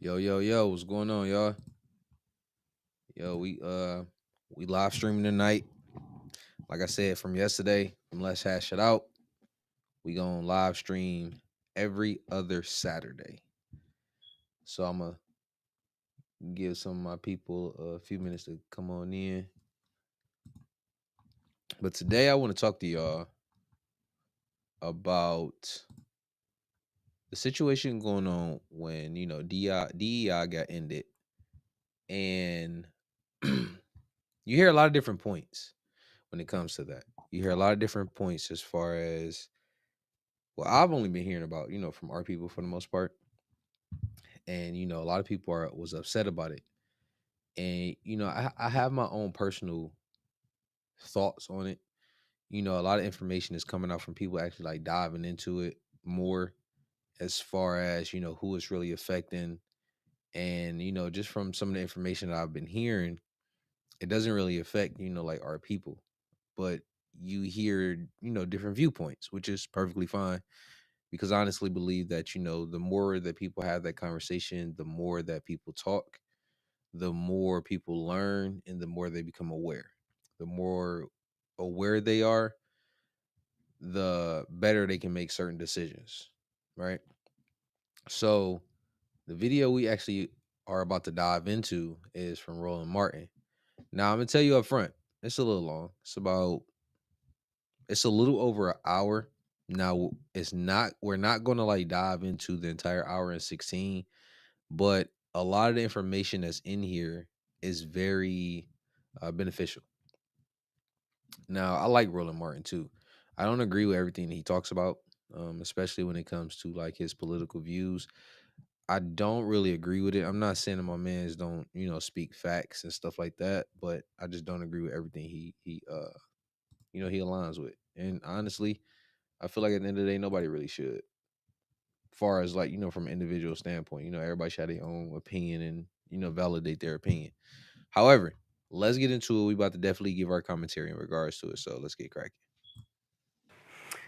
Yo, yo, yo, what's going on, y'all? Yo, we live streaming tonight. Like I said from yesterday, from Let's Hash It Out. We gonna live stream every other Saturday. So I'm gonna give some of my people a few minutes to come on in. But today I want to talk to y'all about the situation going on when DEI got ended, and you hear a lot of different points when it comes to that. You hear a lot of different points as far as I've only been hearing about, from our people for the most part. And, a lot of people was upset about it. And, I have my own personal thoughts on it. A lot of information is coming out from people actually like diving into it more as far as, who it's really affecting. And, just from some of the information that I've been hearing, it doesn't really affect, like our people. But you hear, different viewpoints, which is perfectly fine because I honestly believe that the more that people have that conversation, the more that people talk, the more people learn, and the more they become aware. The more aware they are, the better they can make certain decisions, right? So the video we actually are about to dive into is from Roland Martin. Now I'm gonna tell you up front, it's a little long. It's a little over an hour. Now it's not we're not gonna like dive into the entire hour and 16, but a lot of the information that's in here is very beneficial. Now I like Roland Martin too. I don't agree with everything that he talks about, especially when it comes to like his political views. I don't really agree with it. I'm not saying that my mans don't, speak facts and stuff like that, but I just don't agree with everything he aligns with. And honestly, I feel like at the end of the day, nobody really should. Far as like, from an individual standpoint, everybody should have their own opinion and, validate their opinion. However, let's get into it. We about to definitely give our commentary in regards to it. So let's get cracking.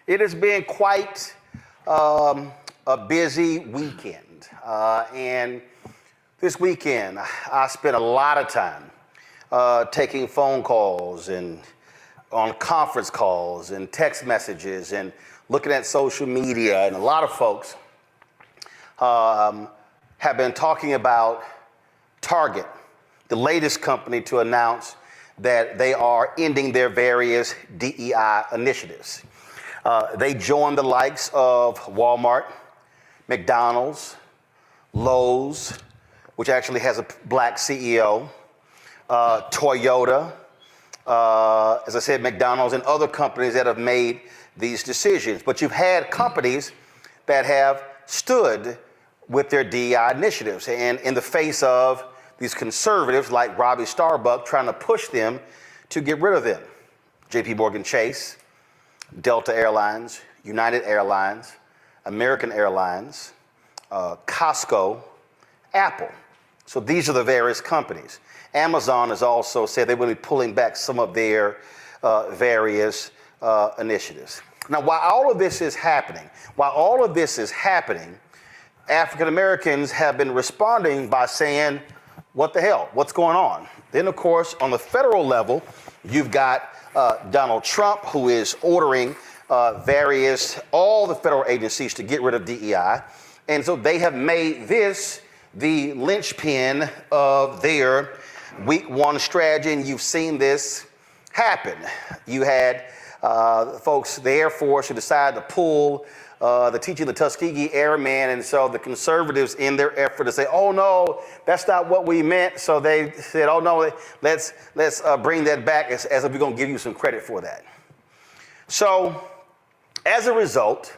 It has been quite um, a busy weekend. And this weekend, I spent a lot of time taking phone calls and on conference calls and text messages and looking at social media. And a lot of folks um, have been talking about Target, the latest company to announce that they are ending their various DEI initiatives. They joined the likes of Walmart, McDonald's, Lowe's, which actually has a black CEO, Toyota, as I said, McDonald's, and other companies that have made these decisions. But you've had companies that have stood with their DEI initiatives, and in the face of these conservatives like Robbie Starbuck trying to push them to get rid of them. JP Morgan Chase, Delta Airlines, United Airlines, American Airlines, Costco, Apple. So these are the various companies. Amazon has also said they will be pulling back some of their various initiatives. Now, while all of this is happening, African Americans have been responding by saying, what the hell? What's going on? Then, of course, on the federal level, you've got Donald Trump, who is ordering all the federal agencies to get rid of DEI. And so they have made this the linchpin of their week one strategy, and you've seen this happen. You had folks, the Air Force, who decided to pull the teaching of the Tuskegee Airmen, and so the conservatives, in their effort to say, oh no, that's not what we meant, so they said, oh no, let's bring that back as if we're going to give you some credit for that. So as a result,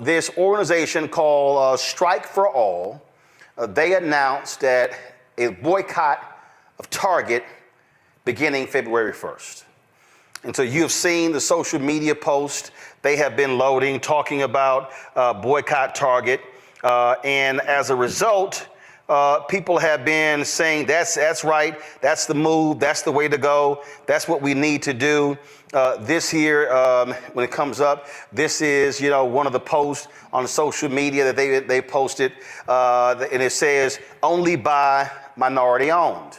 this organization called Strike for All, they announced that a boycott of Target beginning February 1st. And so you've seen the social media posts they have been loading, talking about boycott Target. And as a result, people have been saying that's right, that's the move, that's the way to go, that's what we need to do. This here, when it comes up, this is one of the posts on social media that they posted, and it says only by minority owned,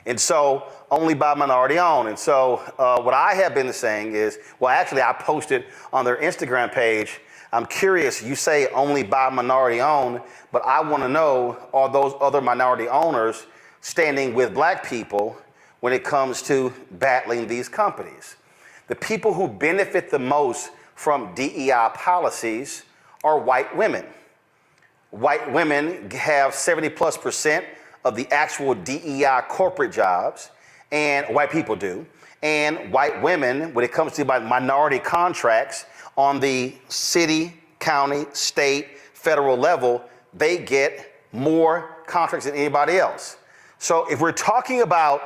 and so only by minority owned. And so what I have been saying is, well, actually, I posted on their Instagram page. I'm curious, you say only by minority owned, but I want to know, are those other minority owners standing with black people when it comes to battling these companies? The people who benefit the most from DEI policies are white women. White women have 70+% of the actual DEI corporate jobs, and white people do. And white women, when it comes to minority contracts, on the city, county, state, federal level, they get more contracts than anybody else. So if we're talking about,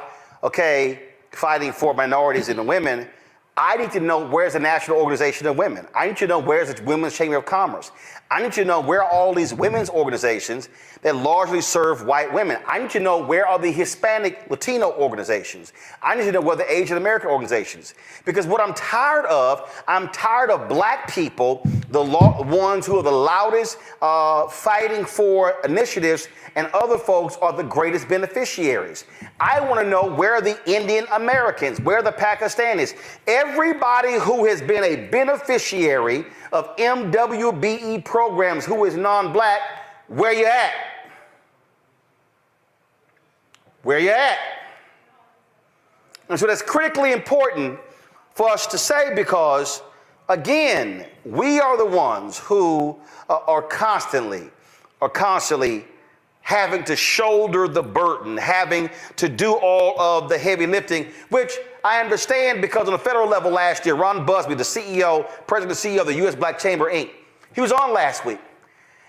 fighting for minorities and women, I need to know where's the National Organization of Women. I need to know where's the Women's Chamber of Commerce. I need to know where are all these women's organizations that largely serve white women. I need to know where are the Hispanic, Latino organizations. I need to know where the Asian American organizations. Because what I'm tired of black people, the ones who are the loudest fighting for initiatives, and other folks are the greatest beneficiaries. I want to know where are the Indian Americans, where are the Pakistanis, everybody who has been a beneficiary of MWBE programs who is non-black, where you at? Where you at? And so that's critically important for us to say, because again, we are the ones who are constantly having to shoulder the burden, having to do all of the heavy lifting, which I understand, because on the federal level last year, Ron Busby, the president and CEO of the U.S. Black Chamber, Inc., he was on last week.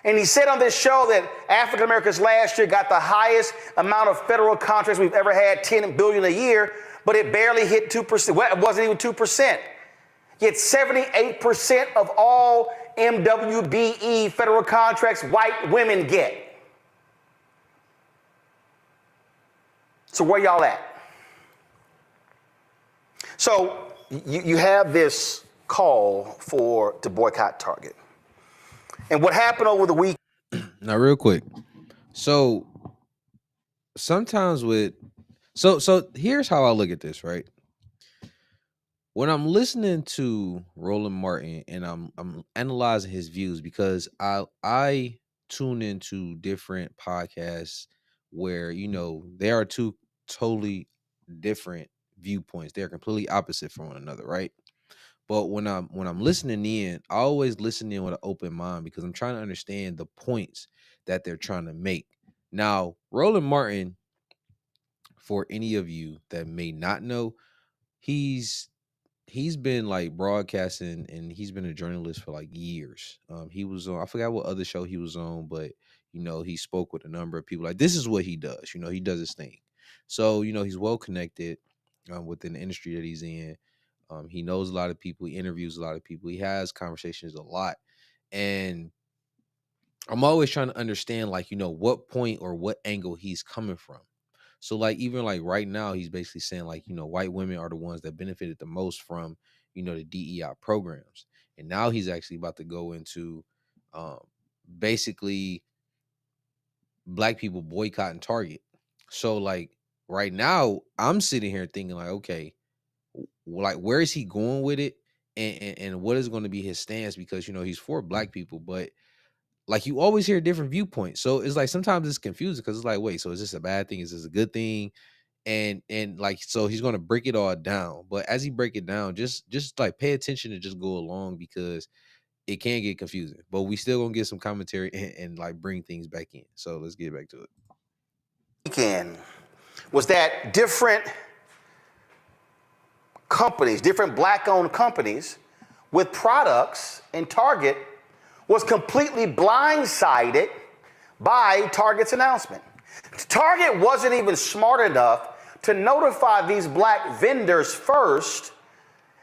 And he said on this show that African Americans last year got the highest amount of federal contracts we've ever had, $10 billion a year, but it barely hit 2%. Well, it wasn't even 2%. Yet 78% of all MWBE federal contracts white women get. So where y'all at? So you have this call to boycott Target. And what happened over the week? Now, real quick. So sometimes so here's how I look at this, right? When I'm listening to Roland Martin and I'm analyzing his views, because I tune into different podcasts where there are two totally different viewpoints. They're completely opposite from one another, right? But when I'm listening in, I always listen in with an open mind, because I'm trying to understand the points that they're trying to make. Now, Roland Martin, for any of you that may not know, he's been like broadcasting, and he's been a journalist for like years. He was on, I forgot what other show he was on, but he spoke with a number of people. Like, this is what he does. He does his thing. So he's well connected within the industry that he's in. He knows a lot of people. He interviews a lot of people. He has conversations a lot, and I'm always trying to understand, like, what point or what angle he's coming from. So, like, even like right now, he's basically saying, like, white women are the ones that benefited the most from, the DEI programs. And now he's actually about to go into basically black people boycotting Target. So, like, right now, I'm sitting here thinking, like, okay, like, where is he going with it? And what is going to be his stance? Because, he's for black people, but like, you always hear different viewpoints. So it's like, sometimes it's confusing, because it's like, wait, so is this a bad thing? Is this a good thing? And like, so he's going to break it all down. But as he break it down, just like pay attention and just go along, because it can get confusing. But we still going to get some commentary and like bring things back in. So let's get back to it. Weekend was that different companies, different black-owned companies with products, and Target was completely blindsided by Target's announcement. Target wasn't even smart enough to notify these black vendors first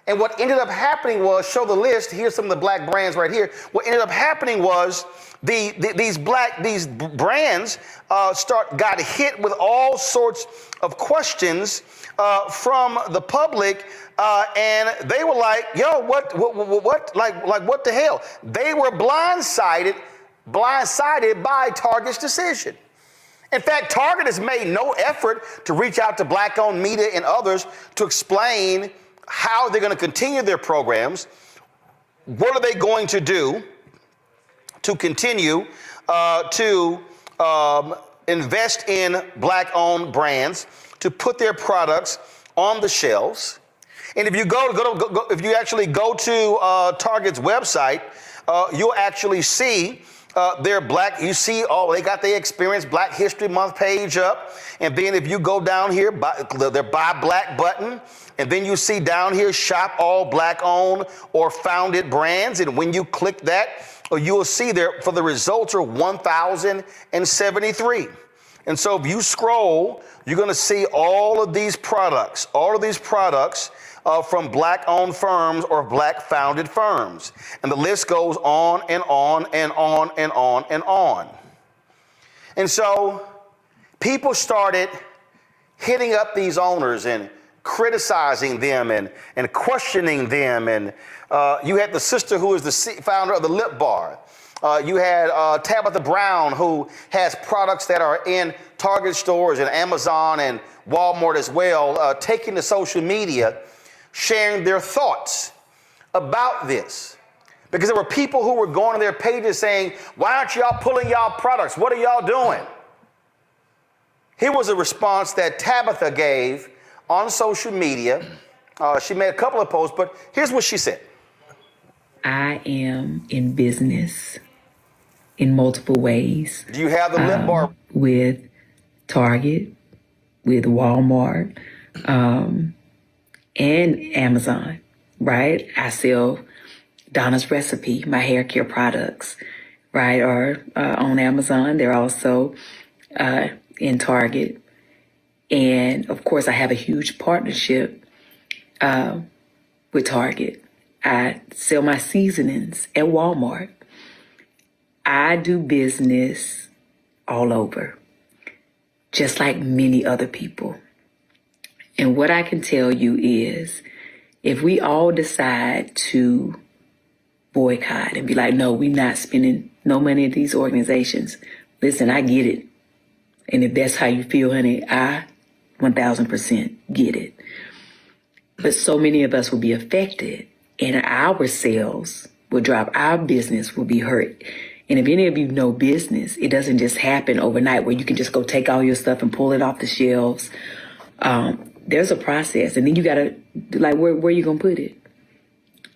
And what ended up happening was, show the list, here's some of the black brands right here. What ended up happening was these brands got hit with all sorts of questions from the public, and they were like, yo, what, what the hell? They were blindsided by Target's decision. In fact, Target has made no effort to reach out to black-owned media and others to explain how they're going to continue their programs. What are they going to do to continue to invest in black-owned brands, to put their products on the shelves? And if you if you actually go to Target's website, you'll actually see their they got their Experience Black History Month page up. And then if you go down here, their Buy Black button, and then you see down here, shop all black owned or founded brands. And when you click that, you will see there for the results are 1,073. And so if you scroll, you're going to see all of these products from black-owned firms or black-founded firms. And the list goes on and on and on and on and on. And so people started hitting up these owners and criticizing them and questioning them. And you had the sister who is the founder of the Lip Bar. You had Tabitha Brown, who has products that are in Target stores and Amazon and Walmart as well, taking to social media, sharing their thoughts about this. Because there were people who were going to their pages saying, why aren't y'all pulling y'all products? What are y'all doing? Here was a response that Tabitha gave on social media. She made a couple of posts, but here's what she said. I am in business in multiple ways. Do you have the Lip Bar? With Target, with Walmart, and Amazon, right? I sell Donna's Recipe, my hair care products, right? Are on Amazon. They're also in Target. And of course, I have a huge partnership with Target. I sell my seasonings at Walmart. I do business all over, just like many other people. And what I can tell you is, if we all decide to boycott and be like, no, we're not spending no money at these organizations. Listen, I get it. And if that's how you feel, honey, I 1000% get it. But so many of us will be affected, and our sales will drop. Our business will be hurt. And if any of you know business, it doesn't just happen overnight where you can just go take all your stuff and pull it off the shelves. There's a process. And then you got to, like, where you going to put it?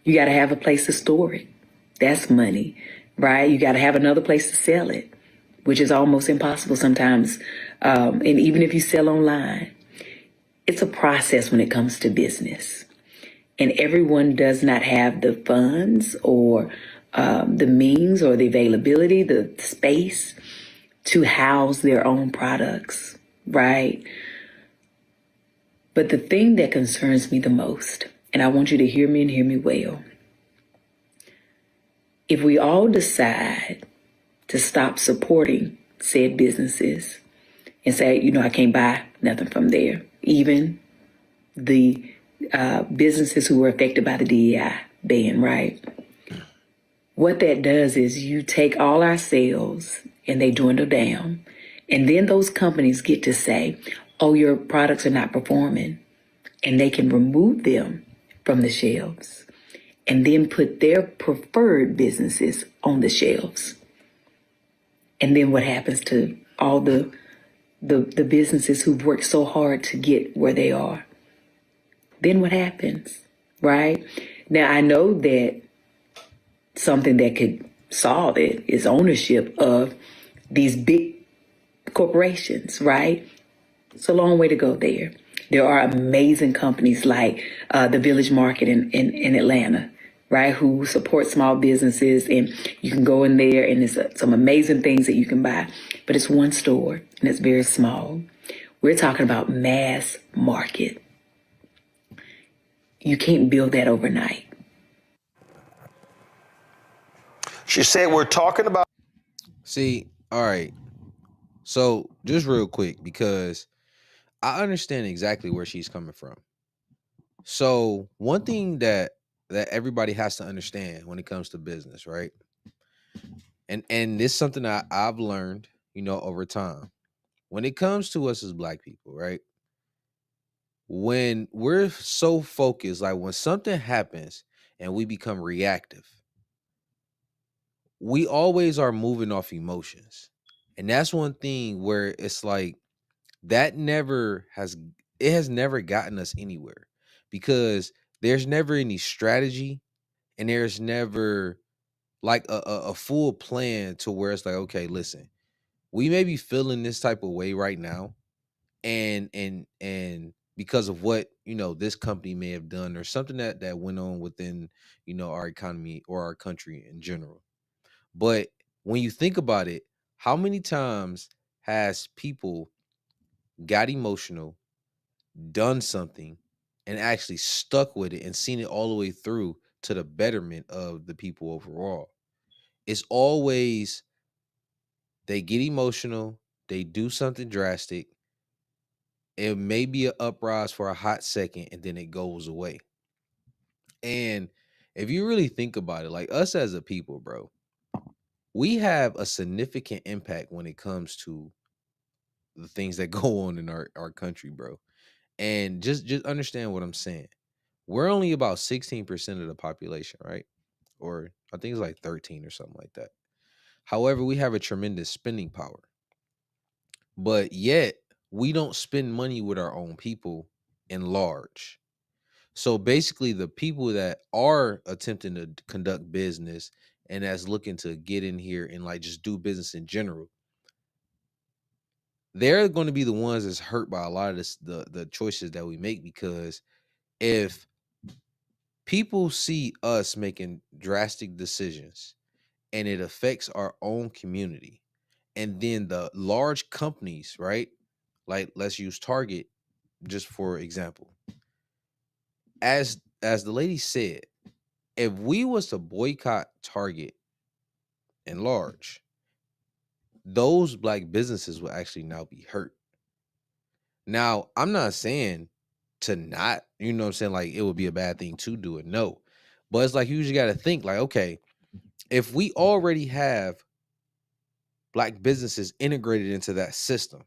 You got to have a place to store it. That's money, right? You got to have another place to sell it, which is almost impossible sometimes. And even if you sell online, it's a process when it comes to business. And everyone does not have the funds or the means or the availability, the space to house their own products, right? But the thing that concerns me the most, and I want you to hear me and hear me well, if we all decide to stop supporting said businesses and say, you know, I can't buy nothing from there, even the businesses who were affected by the DEI ban, right? What that does is you take all our sales and they dwindle down. And then those companies get to say, oh, your products are not performing. And they can remove them from the shelves and then put their preferred businesses on the shelves. And then what happens to all the businesses who've worked so hard to get where they are? Then what happens, right? Now, I know that something that could solve it is ownership of these big corporations, right? It's a long way to go there. There are amazing companies like the Village Market in Atlanta, right, who support small businesses, and you can go in there and there's some amazing things that you can buy, but it's one store and it's very small. We're talking about mass market. You can't build that overnight. She said we're talking about. See, all right. So just real quick, because I understand exactly where she's coming from. So one thing that everybody has to understand when it comes to business, right? And this is something I've learned, over time. When it comes to us as black people, right? When we're so focused, like when something happens and we become reactive, we always are moving off emotions. And that's one thing where it's like that never has it has never gotten us anywhere, because there's never any strategy, and there's never like a full plan to where it's like, okay, listen, we may be feeling this type of way right now, and because of what this company may have done, or something that went on within our economy or our country in general. But when you think about it, how many times has people got emotional, done something, and actually stuck with it and seen it all the way through to the betterment of the people overall? It's always they get emotional, they do something drastic, it may be an uprise for a hot second, and then it goes away. And if you really think about it, like us as a people, bro, we have a significant impact when it comes to the things that go on in our country, bro. And just understand what I'm saying. We're only about 16% of the population, right? Or I think it's like 13 or something like that. However, we have a tremendous spending power. But yet, we don't spend money with our own people in large. So basically, the people that are attempting to conduct business and that's looking to get in here and like just do business in general, they're going to be the ones that's hurt by a lot of the choices that we make. Because if people see us making drastic decisions and it affects our own community, and then the large companies, right? Like let's use Target just for example. As the lady said, if we was to boycott Target in large, those black businesses will actually now be hurt. Now, I'm not saying to not, what I'm saying, like it would be a bad thing to do it. No. But it's like you just got to think like, okay, if we already have black businesses integrated into that system,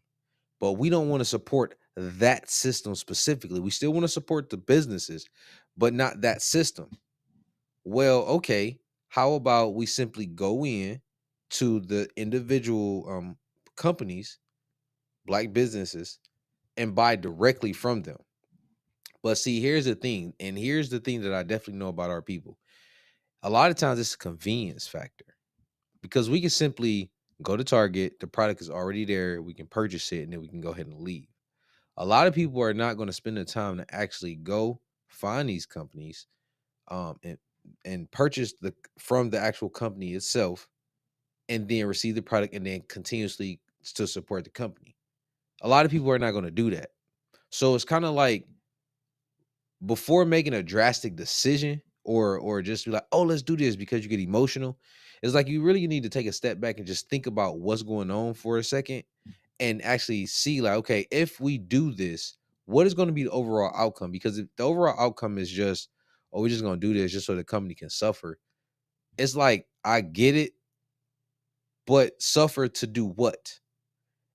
but we don't want to support that system specifically, we still want to support the businesses, but not that system. Well, okay, how about we simply go in to the individual companies, black businesses, and buy directly from them? But see, here's the thing, and here's the thing that I definitely know about our people. A lot of times it's a convenience factor, because we can simply go to Target, the product is already there, we can purchase it, and then we can go ahead and leave. A lot of people are not going to spend the time to actually go find these companies, um, and purchase from the actual company itself, and then receive the product, and then continuously to support the company. A lot of people are not going to do that. So it's kind of like, before making a drastic decision, or just be like, oh, let's do this because you get emotional, it's like you really need to take a step back and just think about what's going on for a second, and actually see like, okay, if we do this, what is going to be the overall outcome? Because if the overall outcome is just, oh, we're just going to do this just so the company can suffer, it's like, I get it, but suffer to do what?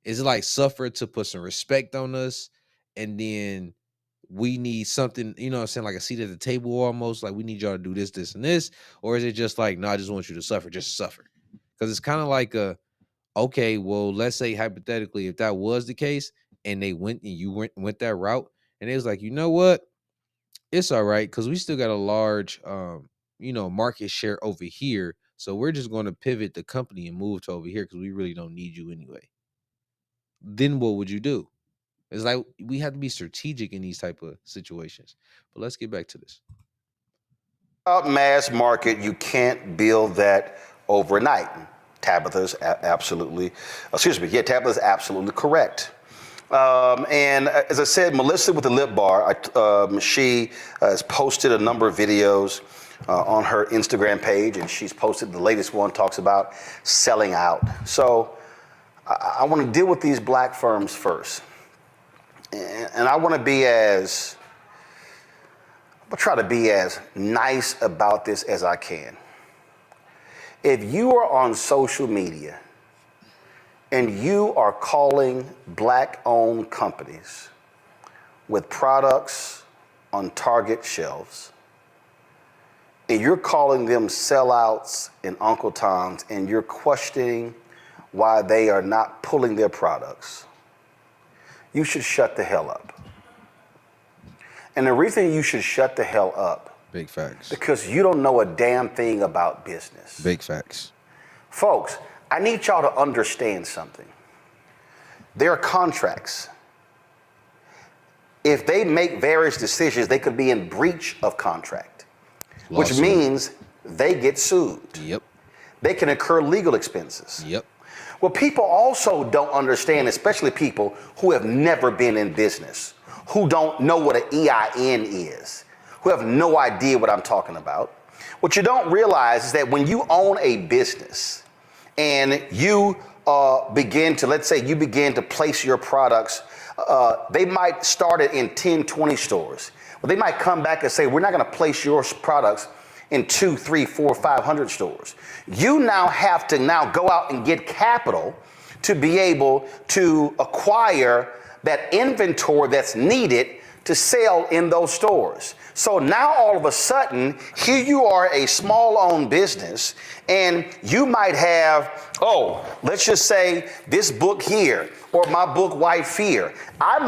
Is it like suffer to put some respect on us, and then we need something, what I'm saying, like a seat at the table almost, like we need y'all to do this, this, and this? Or is it just like, no, I just want you to suffer, just suffer? Because it's kind of like okay, well, let's say hypothetically, if that was the case, and they went and you went that route, and it was like, you know what? It's all right, because we still got a large market share over here. So we're just going to pivot the company and move to over here because we really don't need you anyway. Then what would you do? It's like we have to be strategic in these type of situations. But let's get back to this. About mass market, you can't build that overnight. Tabitha's absolutely, Tabitha's absolutely correct. And as I said, Melissa with the lip bar, she has posted a number of videos on her Instagram page, and she's posted the latest one, talks about selling out. So I want to deal with these black firms first. And I want to try to be as nice about this as I can. If you are on social media and you are calling black-owned companies with products on Target shelves, and you're calling them sellouts and Uncle Toms, and you're questioning why they are not pulling their products, you should shut the hell up. And the reason you should shut the hell up, Big facts. because you don't know a damn thing about business. Big facts. Folks, I need y'all to understand something. There are contracts. If they make various decisions, they could be in breach of contract, which Lawsuit. means they get sued. Yep. They can incur legal expenses. Yep. Well, people also don't understand, especially people who have never been in business, who don't know what an EIN is, who have no idea what I'm talking about. What you don't realize is that when you own a business and you begin to place your products, they might start it in 10, 20 stores. Well, they might come back and say, we're not going to place your products in 2, 3, 4, 500 stores. You now have to go out and get capital to be able to acquire that inventory that's needed to sell in those stores. So now all of a sudden, here you are, a small owned business, and you might have, let's just say this book here, or my book White Fear. I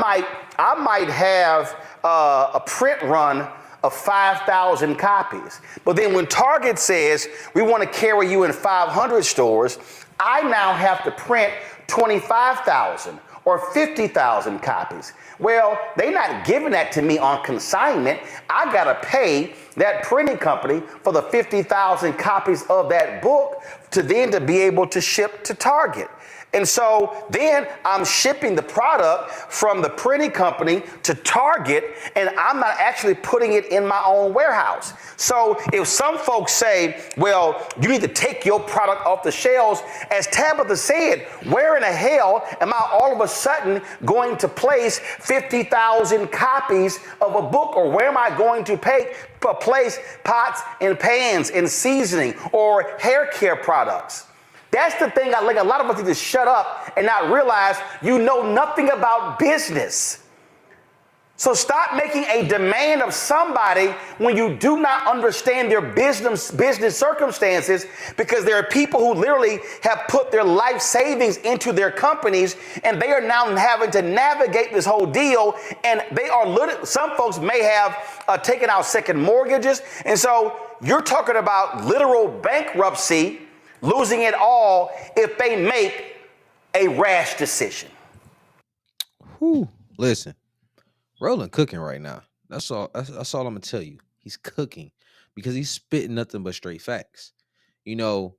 might have a print run of 5,000 copies. But then when Target says we want to carry you in 500 stores, I now have to print 25,000 or 50,000 copies. Well, they're not giving that to me on consignment. I got to pay that printing company for the 50,000 copies of that book to be able to ship to Target. And so then I'm shipping the product from the printing company to Target, and I'm not actually putting it in my own warehouse. So if some folks say, well, you need to take your product off the shelves, as Tabitha said, where in the hell am I all of a sudden going to place 50,000 copies of a book? Or where am I going to place pots and pans and seasoning or hair care products? That's the thing I like. A lot of us need to shut up and not realize you know nothing about business. So stop making a demand of somebody when you do not understand their business circumstances, because there are people who literally have put their life savings into their companies, and they are now having to navigate this whole deal. And they are some folks may have taken out second mortgages. And so you're talking about literal bankruptcy, losing it all if they make a rash decision. Whew. Listen, Roland cooking right now. That's all I'm gonna tell you. He's cooking because he's spitting nothing but straight facts. You know,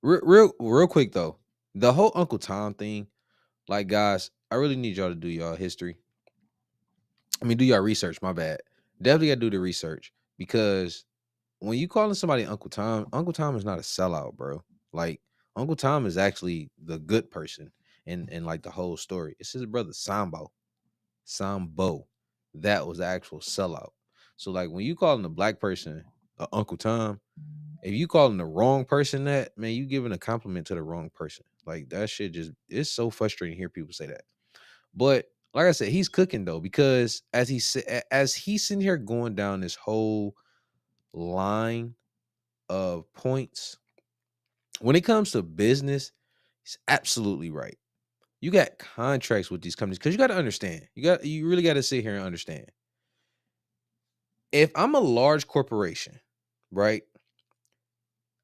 real quick though, the whole Uncle Tom thing, like, guys, I really need y'all to do y'all history. I mean, do y'all research, my bad. Definitely gotta do the research, because when you calling somebody Uncle Tom is not a sellout, bro. Like, Uncle Tom is actually the good person in like the whole story. It's his brother Sambo. That was the actual sellout. So like, when you calling a black person Uncle Tom, if you calling the wrong person that, man, you giving a compliment to the wrong person. Like, that shit just, it's so frustrating to hear people say that. But like I said, he's cooking though, because as he's sitting here going down this whole line of points, when it comes to business, he's absolutely right. You got contracts with these companies, because you got to understand. You really got to sit here and understand. If I'm a large corporation, right?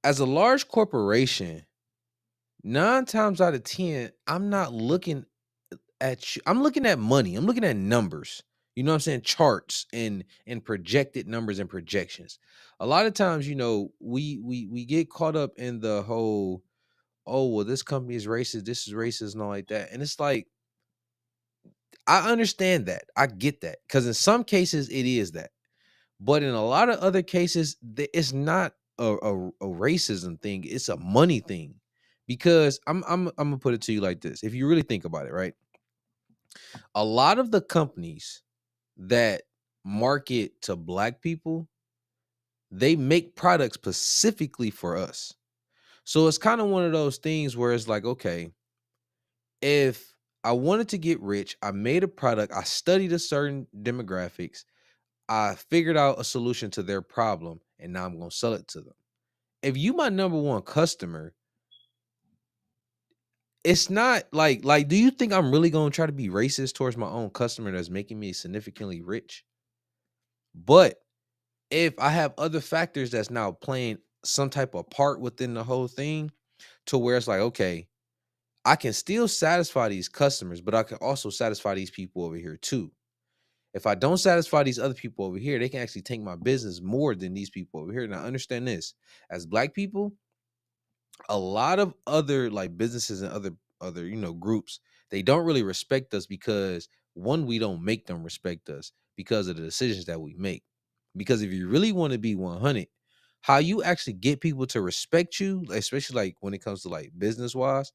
As a large corporation, 9 times out of 10, I'm not looking at you. I'm looking at money. I'm looking at numbers. You know what I'm saying? Charts and projected numbers and projections. A lot of times, you know, we get caught up in the whole, oh, well, this company is racist, this is racist, and all like that. And it's like, I understand that. I get that. Because in some cases it is that. But in a lot of other cases, it's not a racism thing. It's a money thing. Because I'm gonna put it to you like this. If you really think about it, right? A lot of the companies that market to black people, they make products specifically for us. So it's kind of one of those things where it's like, okay, if I wanted to get rich, I made a product, I studied a certain demographics, I figured out a solution to their problem, and now I'm going to sell it to them. If you my number one customer, it's not like do you think I'm really going to try to be racist towards my own customer that's making me significantly rich? But if I have other factors that's now playing some type of part within the whole thing to where it's like, okay, I can still satisfy these customers, but I can also satisfy these people over here too. If I don't satisfy these other people over here, they can actually take my business more than these people over here. Now, understand this: as black people, a lot of other like businesses and other groups, they don't really respect us because one, we don't make them respect us because of the decisions that we make. Because if you really want to be 100, how you actually get people to respect you, especially like when it comes to like business wise,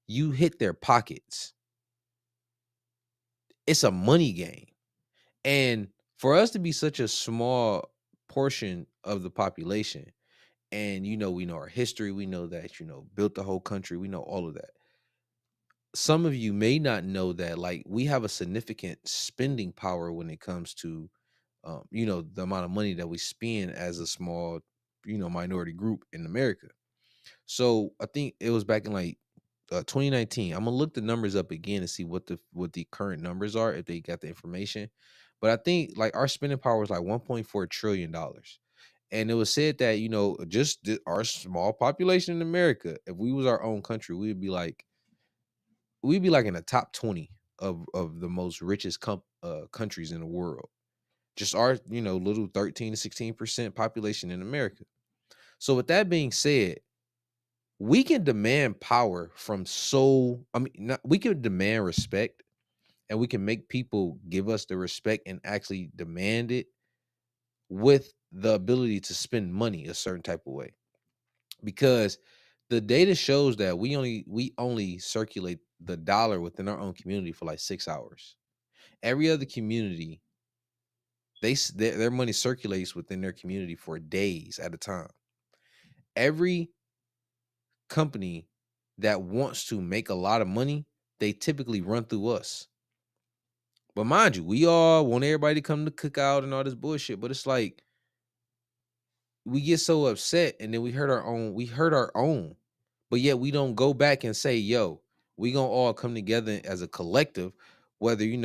you hit their pockets. It's a money game. And for us to be such a small portion of the population, and we know our history, we know that, built the whole country, we know all of that. Some of you may not know that like we have a significant spending power when it comes to the amount of money that we spend as a small, minority group in America. So I think it was back in like 2019. I'm gonna look the numbers up again and see what the current numbers are if they got the information. But I think like our spending power was like 1.4 trillion dollars, and it was said that just our small population in America, if we was our own country, we'd be like in the top 20 of the most richest countries in the world. Just our little 13 to 16% population in America. So with that being said, we can demand power from we can demand respect, and we can make people give us the respect and actually demand it with the ability to spend money a certain type of way. Because the data shows that we only circulate the dollar within our own community for like 6 hours. Every other community, their money circulates within their community for days at a time. Every company that wants to make a lot of money, they typically run through us. But mind you, we all want everybody to come to cookout and all this bullshit. But it's like we get so upset, and then we hurt our own. But yet we don't go back and say, yo, we gonna all come together as a collective, whether you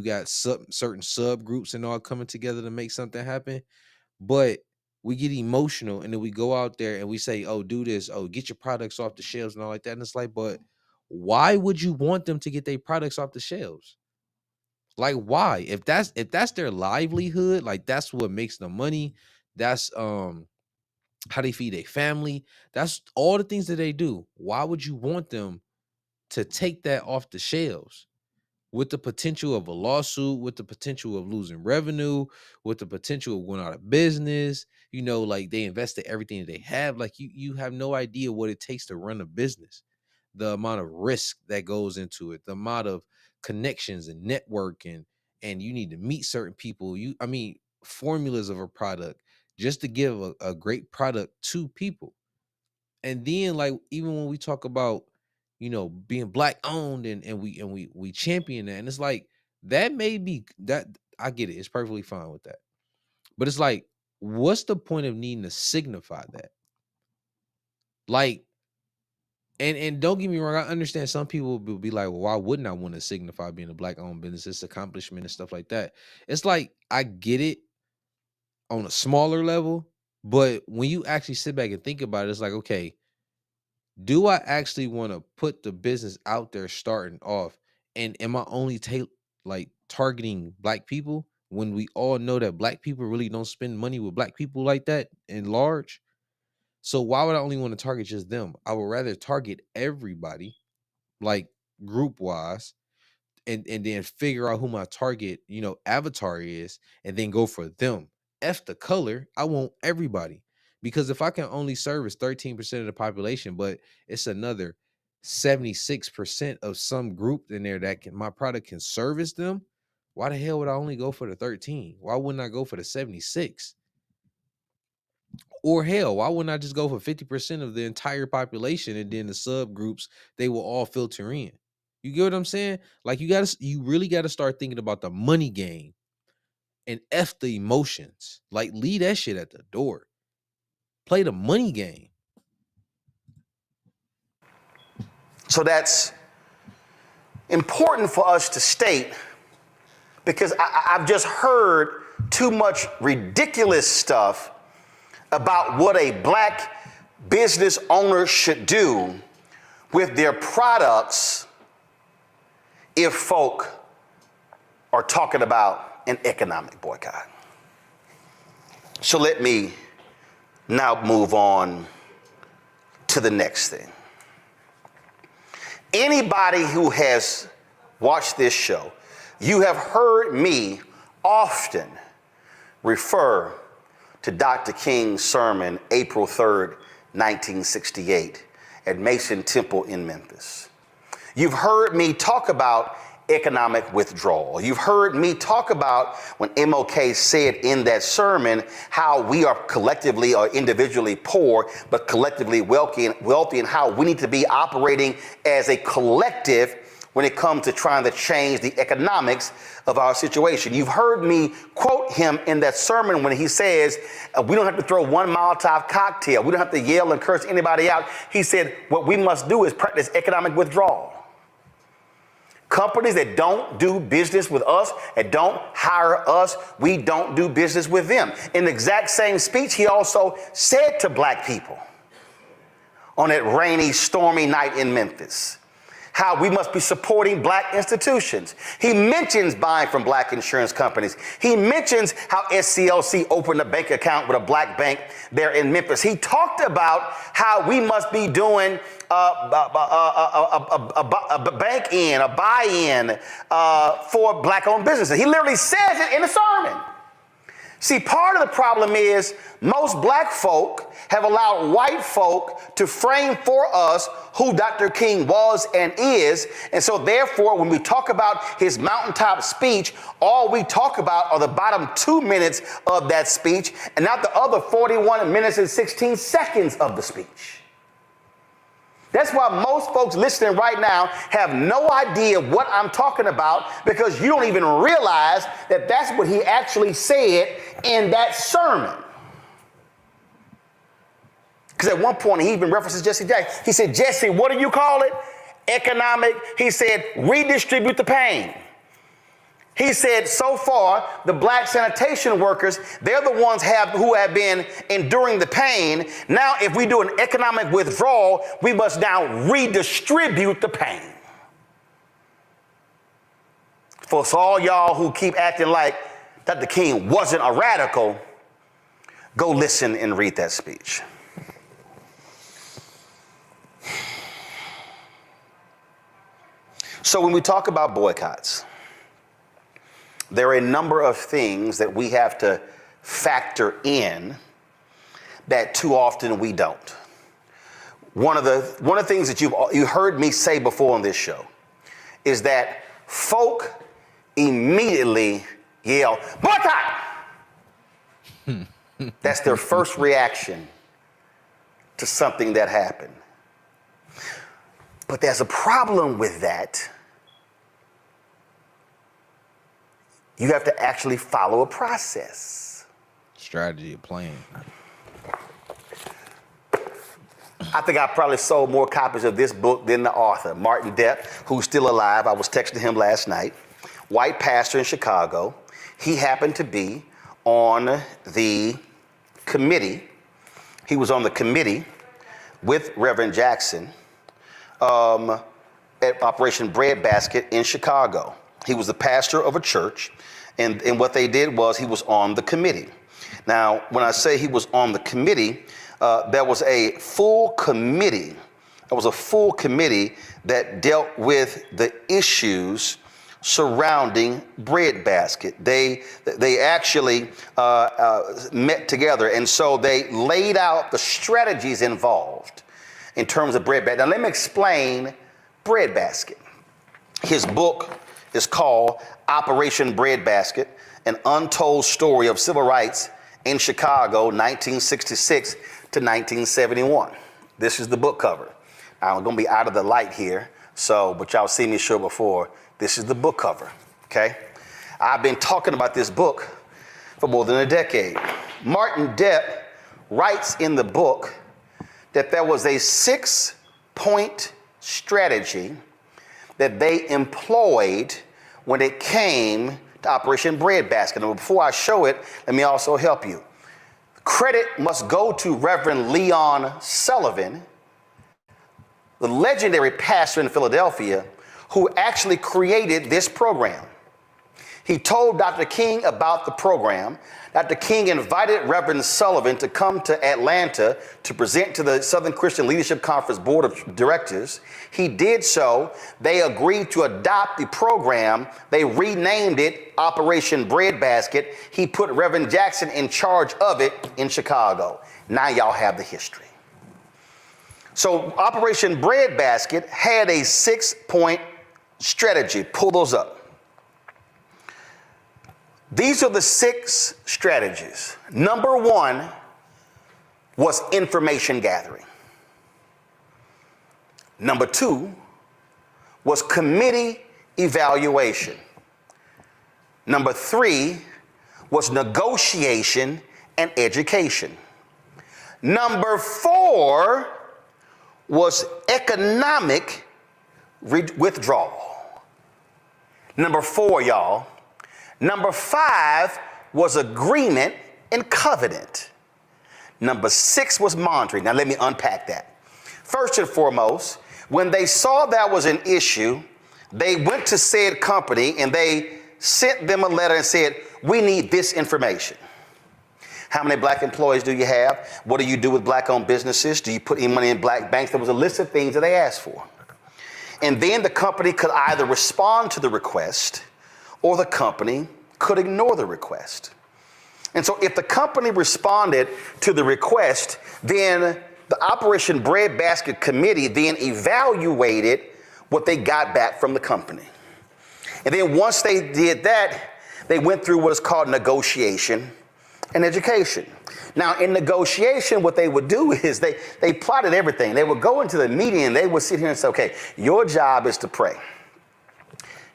got certain subgroups and all coming together to make something happen. But we get emotional, and then we go out there and we say, oh, do this, oh, get your products off the shelves and all like that. And it's like, but why would you want them to get their products off the shelves? Like, why? If that's their livelihood, like that's what makes them money. That's how they feed their family. That's all the things that they do. Why would you want them to take that off the shelves? With the potential of a lawsuit, with the potential of losing revenue, with the potential of going out of business, like they invested everything that they have. Like you have no idea what it takes to run a business, the amount of risk that goes into it, the amount of connections and networking, and you need to meet certain people. Formulas of a product just to give a great product to people. And then like even when we talk about being black owned, and we champion that, and it's like that may be that. I get it, it's perfectly fine with that, but it's like, what's the point of needing to signify that? Like, and don't get me wrong, I understand some people will be like, well, why wouldn't I want to signify being a black owned business, its accomplishment and stuff like that? It's like, I get it on a smaller level, but when you actually sit back and think about it, it's like, okay, do I actually want to put the business out there starting off? And am I only like targeting black people when we all know that black people really don't spend money with black people like that in large? So why would I only want to target just them? I would rather target everybody, like group wise, and then figure out who my target, avatar is, and then go for them. F the color. I want everybody. Because if I can only service 13% of the population, but it's another 76% of some group in there that my product can service them, why the hell would I only go for the 13? Why wouldn't I go for the 76? Or hell, why wouldn't I just go for 50% of the entire population, and then the subgroups, they will all filter in? You get what I'm saying? Like, you really gotta start thinking about the money game and F the emotions. Like, leave that shit at the door. Play the money game. So that's important for us to state, because I've just heard too much ridiculous stuff about what a black business owner should do with their products if folk are talking about an economic boycott. So let me now move on to the next thing. Anybody who has watched this show, you have heard me often refer to Dr. King's sermon, April 3rd, 1968, at Mason Temple in Memphis. You've heard me talk about economic withdrawal. You've heard me talk about when MLK said in that sermon how we are collectively or individually poor, but collectively wealthy, and how we need to be operating as a collective when it comes to trying to change the economics of our situation. You've heard me quote him in that sermon when he says, we don't have to throw one Molotov cocktail. We don't have to yell and curse anybody out. He said, what we must do is practice economic withdrawal. Companies that don't do business with us, that don't hire us, we don't do business with them. In the exact same speech, he also said to black people on that rainy, stormy night in Memphis, how we must be supporting black institutions. He mentions buying from black insurance companies. He mentions how SCLC opened a bank account with a black bank there in Memphis. He talked about how we must be doing a bank-in, a buy-in for black-owned businesses. He literally says it in the sermon. See, part of the problem is most black folk have allowed white folk to frame for us who Dr. King was and is. And so therefore, when we talk about his mountaintop speech, all we talk about are the bottom 2 minutes of that speech and not the other 41 minutes and 16 seconds of the speech. That's why most folks listening right now have no idea what I'm talking about, because you don't even realize that that's what he actually said in that sermon. Because at one point he even references Jesse Jackson. He said, Jesse, what do you call it? Economic. He said, redistribute the pain. He said, so far, the black sanitation workers, they're the ones who have been enduring the pain. Now, if we do an economic withdrawal, we must now redistribute the pain. For all y'all who keep acting like Dr. King wasn't a radical, go listen and read that speech. So when we talk about boycotts, there are a number of things that we have to factor in that too often we don't. One of the things that you heard me say before on this show is that folk immediately yell, boycott! That's their first reaction to something that happened. But there's a problem with that. You have to actually follow a process. Strategy, a plan. I think I probably sold more copies of this book than the author, Martin Depp, who's still alive. I was texting him last night. White pastor in Chicago. He happened to be on the committee. He was on the committee with Reverend Jackson at Operation Breadbasket in Chicago. He was the pastor of a church, and what they did was he was on the committee. Now, when I say he was on the committee, there was a full committee. There was a full committee that dealt with the issues surrounding breadbasket. They actually met together, and so they laid out the strategies involved in terms of breadbasket. Now let me explain breadbasket. His book is called Operation Breadbasket: An Untold Story of Civil Rights in Chicago, 1966 to 1971. This is the book cover. I'm going to be out of the light here, but y'all seen me show before. This is the book cover, okay? I've been talking about this book for more than a decade. Martin Depp writes in the book that there was a 6-point strategy that they employed when it came to Operation Breadbasket. And before I show it, let me also help you. Credit must go to Reverend Leon Sullivan, the legendary pastor in Philadelphia, who actually created this program. He told Dr. King about the program. Dr. King invited Reverend Sullivan to come to Atlanta to present to the Southern Christian Leadership Conference Board of Directors. He did so. They agreed to adopt the program. They renamed it Operation Breadbasket. He put Reverend Jackson in charge of it in Chicago. Now y'all have the history. So Operation Breadbasket had a 6-point strategy. Pull those up. These are the 6 strategies. Number 1 was information gathering. Number 2 was committee evaluation. Number 3 was negotiation and education. Number 4 was economic withdrawal. Number 4, y'all. Number 5 was agreement and covenant. Number 6 was monitoring. Now let me unpack that. First and foremost, when they saw that was an issue, they went to said company and they sent them a letter and said, we need this information. How many black employees do you have? What do you do with black-owned businesses? Do you put any money in black banks? There was a list of things that they asked for. And then the company could either respond to the request or the company could ignore the request. And so if the company responded to the request, then the Operation Breadbasket Committee then evaluated what they got back from the company. And then once they did that, they went through what is called negotiation and education. Now, in negotiation, what they would do is they plotted everything. They would go into the meeting and they would sit here and say, okay, your job is to pray.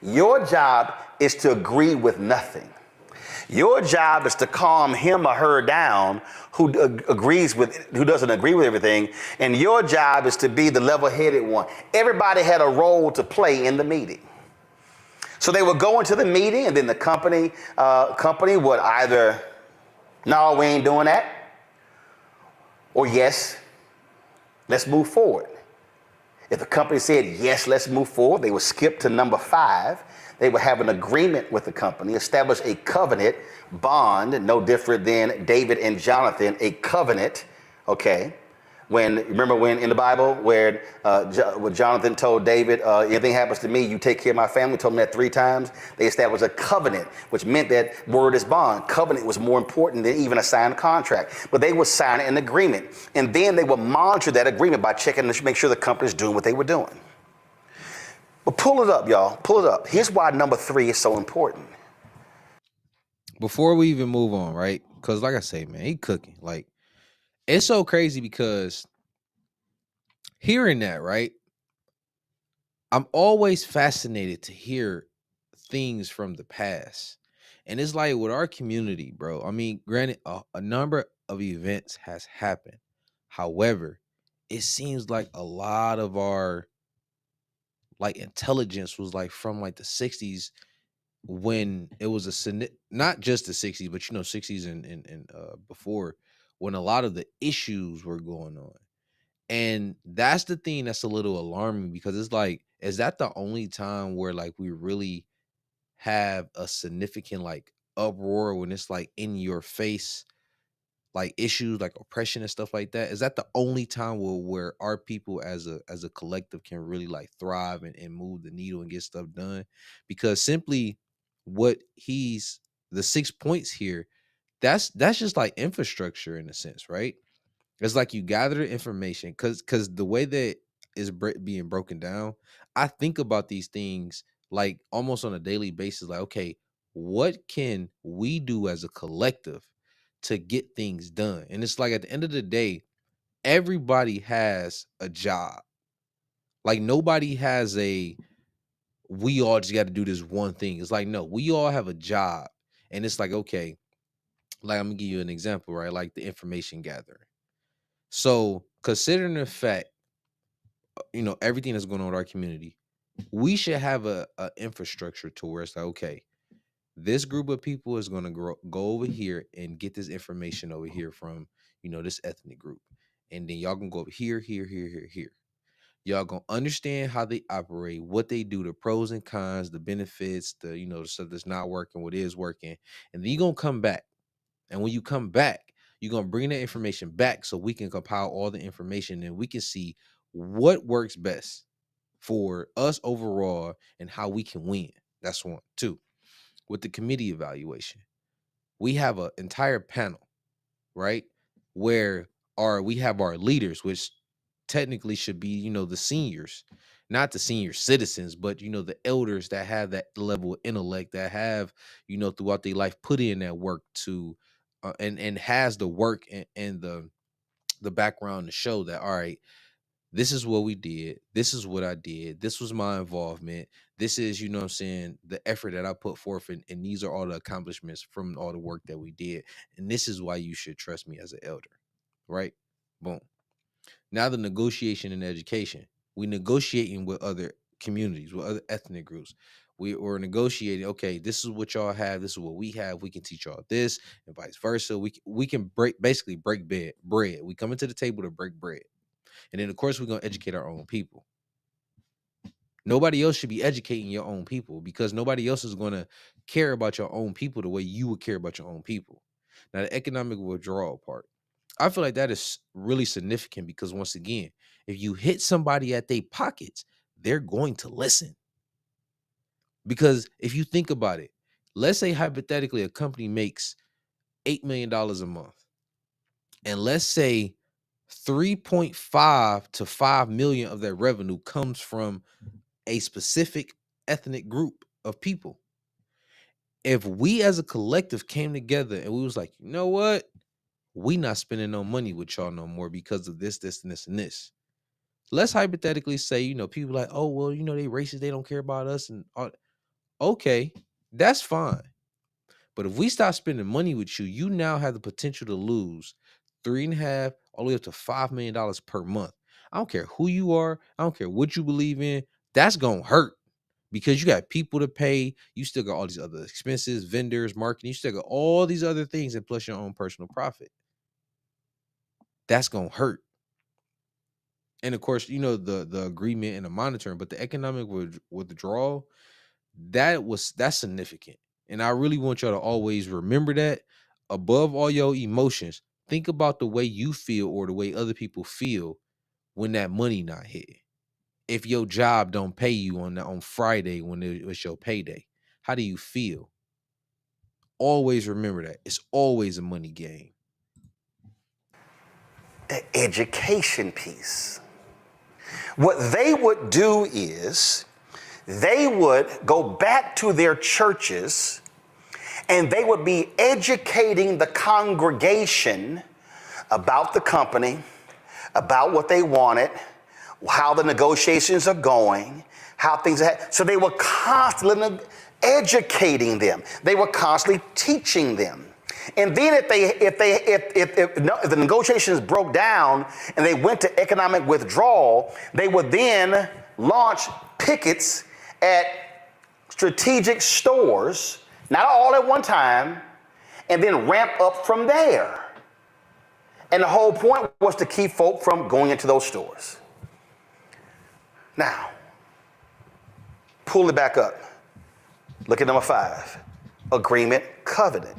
Your job is to agree with nothing. Your job is to calm him or her down who doesn't agree with everything. And your job is to be the level-headed one. Everybody had a role to play in the meeting. So they would go into the meeting and then the company would either, no, we ain't doing that, or yes, let's move forward. If the company said, yes, let's move forward, they would skip to number 5. They would have an agreement with the company, establish a covenant bond, no different than David and Jonathan, a covenant, okay? Remember when in the Bible where Jonathan told David, anything happens to me, you take care of my family, told him that 3 times. They established a covenant, which meant that word is bond. Covenant was more important than even a signed contract. But they would sign an agreement. And then they would monitor that agreement by checking to make sure the company's doing what they were doing. But pull it up, y'all. Pull it up. Here's why number 3 is so important. Before we even move on, right? Because like I say, man, he cooking. Like, it's so crazy because hearing that, right? I'm always fascinated to hear things from the past. And it's like with our community, bro. I mean, granted, a number of events has happened. However, it seems like a lot of our like intelligence was like from like the 60s when it was not just the 60s, but 60s and before, when a lot of the issues were going on. And that's the thing that's a little alarming, because it's like, is that the only time where like we really have a significant like uproar, when it's like in your face like issues like oppression and stuff like that, is that the only time where our people as a collective can really like thrive and move the needle and get stuff done. Because simply what he's the 6 points here, that's just like infrastructure in a sense, right? It's like you gather the information because the way that is being broken down, I think about these things like almost on a daily basis. Like, okay, what can we do as a collective to get things done? And it's like at the end of the day, everybody has a job. Like nobody has a we all just got to do this one thing. It's like no, we all have a job, and it's like okay, like I'm gonna give you an example, right? Like the information gathering. So considering the fact, everything that's going on with our community, we should have a infrastructure to where it's like, okay, this group of people is going to go over here and get this information over here from, this ethnic group. And then y'all gonna go over here, here, here, here, here. Y'all gonna understand how they operate, what they do, the pros and cons, the benefits, the stuff that's not working, what is working. And then you're gonna come back. And when you come back, you're gonna bring that information back so we can compile all the information and we can see what works best for us overall and how we can win. That's one. Two, with the committee evaluation, we have an entire panel, right? Where we have our leaders, which technically should be, the seniors, not the senior citizens, but the elders that have that level of intellect, that have, throughout their life put in that work to and has the work and the background to show that, all right, this is what we did. This is what I did. This was my involvement. This is, what I'm saying, the effort that I put forth. And these are all the accomplishments from all the work that we did. And this is why you should trust me as an elder. Right? Boom. Now the negotiation and education. We negotiating with other communities, with other ethnic groups. We're negotiating, okay, this is what y'all have, this is what we have. We can teach y'all this and vice versa. We can basically break bread. We come into the table to break bread. And then, of course, we're going to educate our own people. Nobody else should be educating your own people because nobody else is going to care about your own people the way you would care about your own people. Now, the economic withdrawal part, I feel like that is really significant because, once again, if you hit somebody at their pockets, they're going to listen. Because if you think about it, let's say hypothetically a company makes $8 million a month. And let's say 3.5 to 5 million of that revenue comes from a specific ethnic group of people. If we as a collective came together and we was like, you know what? We not spending no money with y'all no more because of this, this, and this, and this. Let's hypothetically say, people like, oh, well, they racist, they don't care about us. And all. Okay, that's fine. But if we stop spending money with you, you now have the potential to lose 3.5 all the way up to $5 million per month. I don't care who you are. I don't care what you believe in. That's going to hurt because you got people to pay. You still got all these other expenses, vendors, marketing. You still got all these other things and plus your own personal profit. That's going to hurt. And of course, the agreement and the monitoring, but the economic withdrawal, that's significant. And I really want y'all to always remember that above all your emotions, think about the way you feel or the way other people feel when that money not hit. If your job don't pay you on Friday when it's your payday, how do you feel? Always remember that. It's always a money game. The education piece. What they would do is they would go back to their churches and they would be educating the congregation about the company, about what they wanted, how the negotiations are going, how things are. So they were constantly educating them. They were constantly teaching them. And then if the negotiations broke down and they went to economic withdrawal, they would then launch pickets at strategic stores, not all at one time, and then ramp up from there. And the whole point was to keep folk from going into those stores. Now, pull it back up. Look at number 5, agreement, covenant.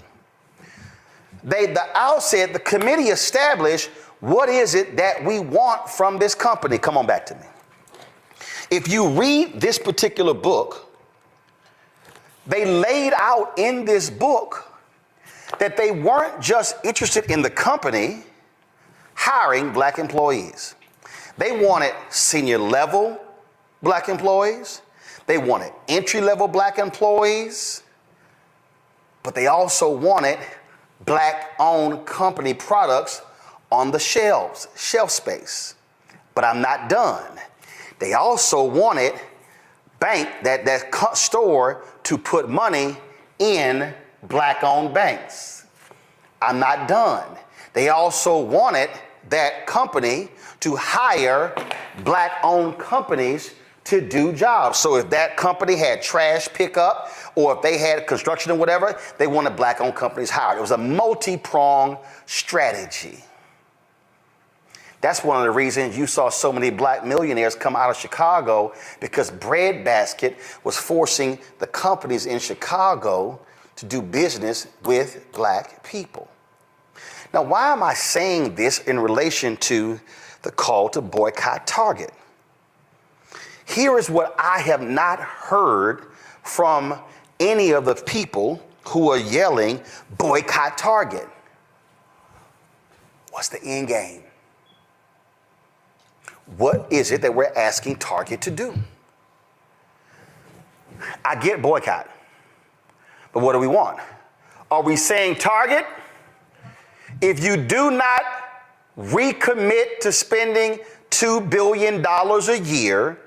The outset, the committee established what is it that we want from this company. Come on back to me. If you read this particular book, they laid out in this book that they weren't just interested in the company hiring black employees. They wanted senior level black employees. They wanted entry level black employees. But they also wanted black owned company products on the shelves, shelf space. But I'm not done. They also wanted that store to put money in black-owned banks. I'm not done. They also wanted that company to hire black-owned companies to do jobs. So if that company had trash pickup or if they had construction or whatever, they wanted black-owned companies hired. It was a multi-pronged strategy. That's one of the reasons you saw so many black millionaires come out of Chicago, because Breadbasket was forcing the companies in Chicago to do business with black people. Now, why am I saying this in relation to the call to boycott Target? Here is what I have not heard from any of the people who are yelling, boycott Target. What's the end game? What is it that we're asking Target to do? I get boycott, but what do we want? Are we saying, Target, if you do not recommit to spending $2 billion a year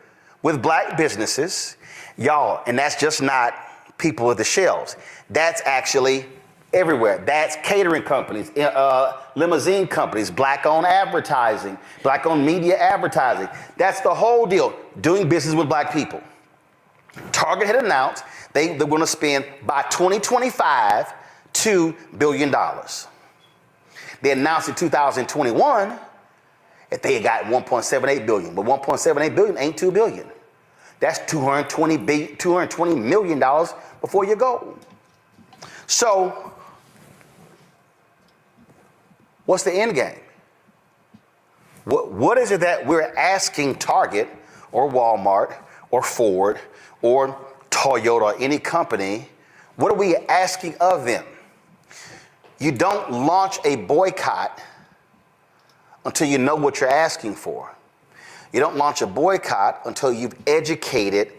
with black businesses, y'all, and that's just not people at the shelves. That's actually everywhere. That's catering companies, limousine companies, black-owned advertising, black-owned media advertising. That's the whole deal, doing business with black people. Target had announced they're going to spend, by 2025, $2 billion. They announced in 2021 that they got $1.78 billion, but $1.78 billion ain't $2 billion. That's $220 million before you go. So, what's the end game? What is it that we're asking Target or Walmart or Ford or Toyota or any company? What are we asking of them? You don't launch a boycott until you know what you're asking for. You don't launch a boycott until you've educated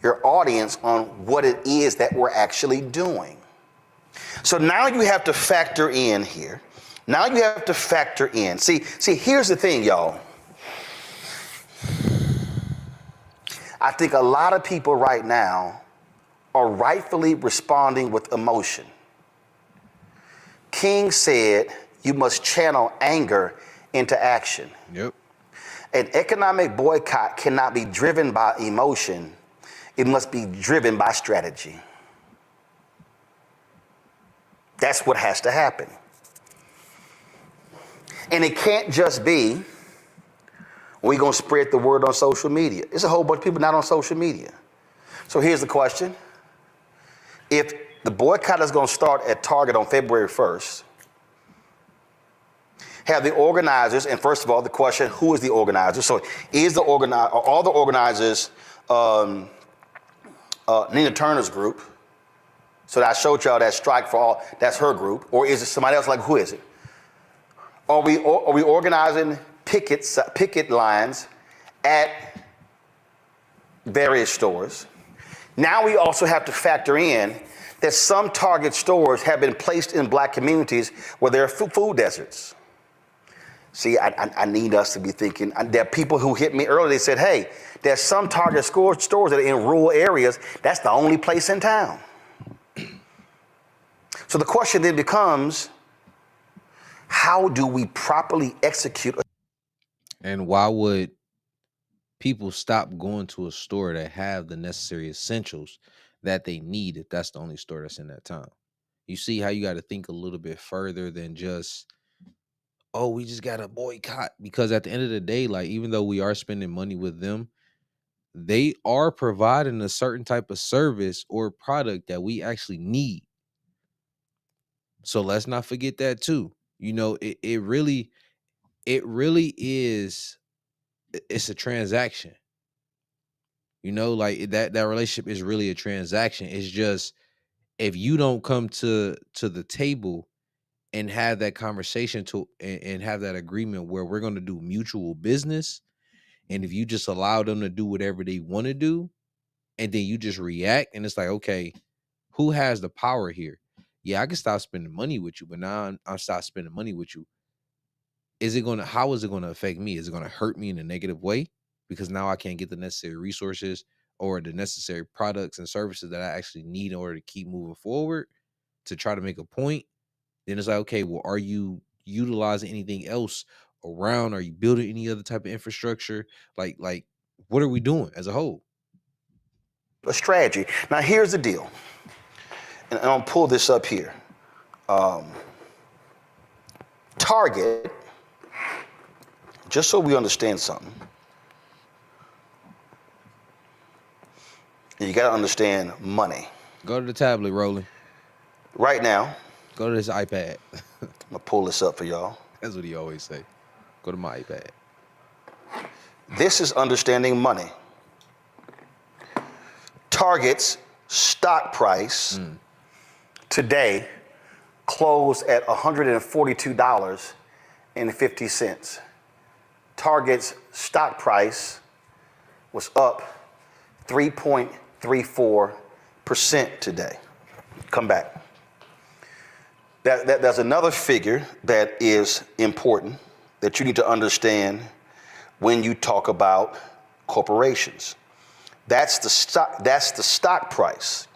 your audience on what it is that we're actually doing. So now you have to factor in here. Now you have to factor in. See, here's the thing, y'all. I think a lot of people right now are rightfully responding with emotion. King said you must channel anger into action. Yep. An economic boycott cannot be driven by emotion. It must be driven by strategy. That's what has to happen. And it can't just be, we're going to spread the word on social media. There's a whole bunch of people not on social media. So here's the question. If the boycott is going to start at Target on February 1st, have the organizers, and first of all, the question, who is the organizer? So is the organizer, all the organizers, Nina Turner's group, so that I showed y'all that strike for all, that's her group, or is it somebody else? Like, who is it? Are we organizing picket lines at various stores? Now we also have to factor in that some Target stores have been placed in black communities where there are food deserts. See, I need us to be thinking. There are people who hit me earlier. They said, hey, there's some Target stores that are in rural areas. That's the only place in town. So the question then becomes, how do we properly execute? And why would people stop going to a store that have the necessary essentials that they need if that's the only store that's in that town? You see how you got to think a little bit further than just, oh, we just got to boycott. Because at the end of the day, like, even though we are spending money with them, they are providing a certain type of service or product that we actually need. So let's not forget that too. You know, it really is, it's a transaction. You know, like that relationship is really a transaction. It's just, if you don't come to the table and have that conversation and have that agreement where we're going to do mutual business, and if you just allow them to do whatever they want to do, and then you just react, and it's like, okay, who has the power here? Yeah, I can stop spending money with you, but now I'm stop spending money with you. How is it gonna affect me? Is it gonna hurt me in a negative way? Because now I can't get the necessary resources or the necessary products and services that I actually need in order to keep moving forward to try to make a point. Then it's like, okay, well, are you utilizing anything else around? Are you building any other type of infrastructure? Like what are we doing as a whole? A strategy. Now, here's the deal, and I'll pull this up here. Target, just so we understand something, you got to understand money. Go to the tablet, Roland. Right now, Go to this iPad. I'm going to pull this up for y'all. That's what he always say. Go to my iPad. This is understanding money. Target's stock price today closed at $142.50. Target's stock price was up 3.34% today. Come back. There's another figure that is important that you need to understand when you talk about corporations. That's the stock price.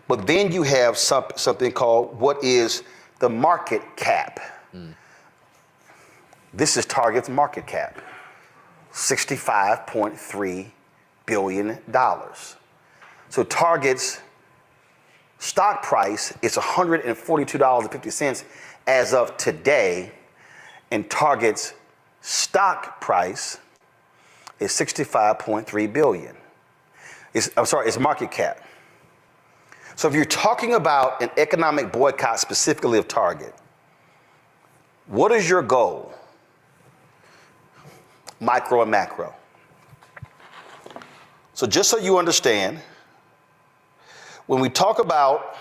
But then you have something called what is the market cap. This is Target's market cap, $65.3 billion. So Target's stock price is $142.50 as of today, and Target's stock price is $65.3 billion. It's market cap. So if you're talking about an economic boycott specifically of Target, what is your goal? Micro and macro. So just so you understand, when we talk about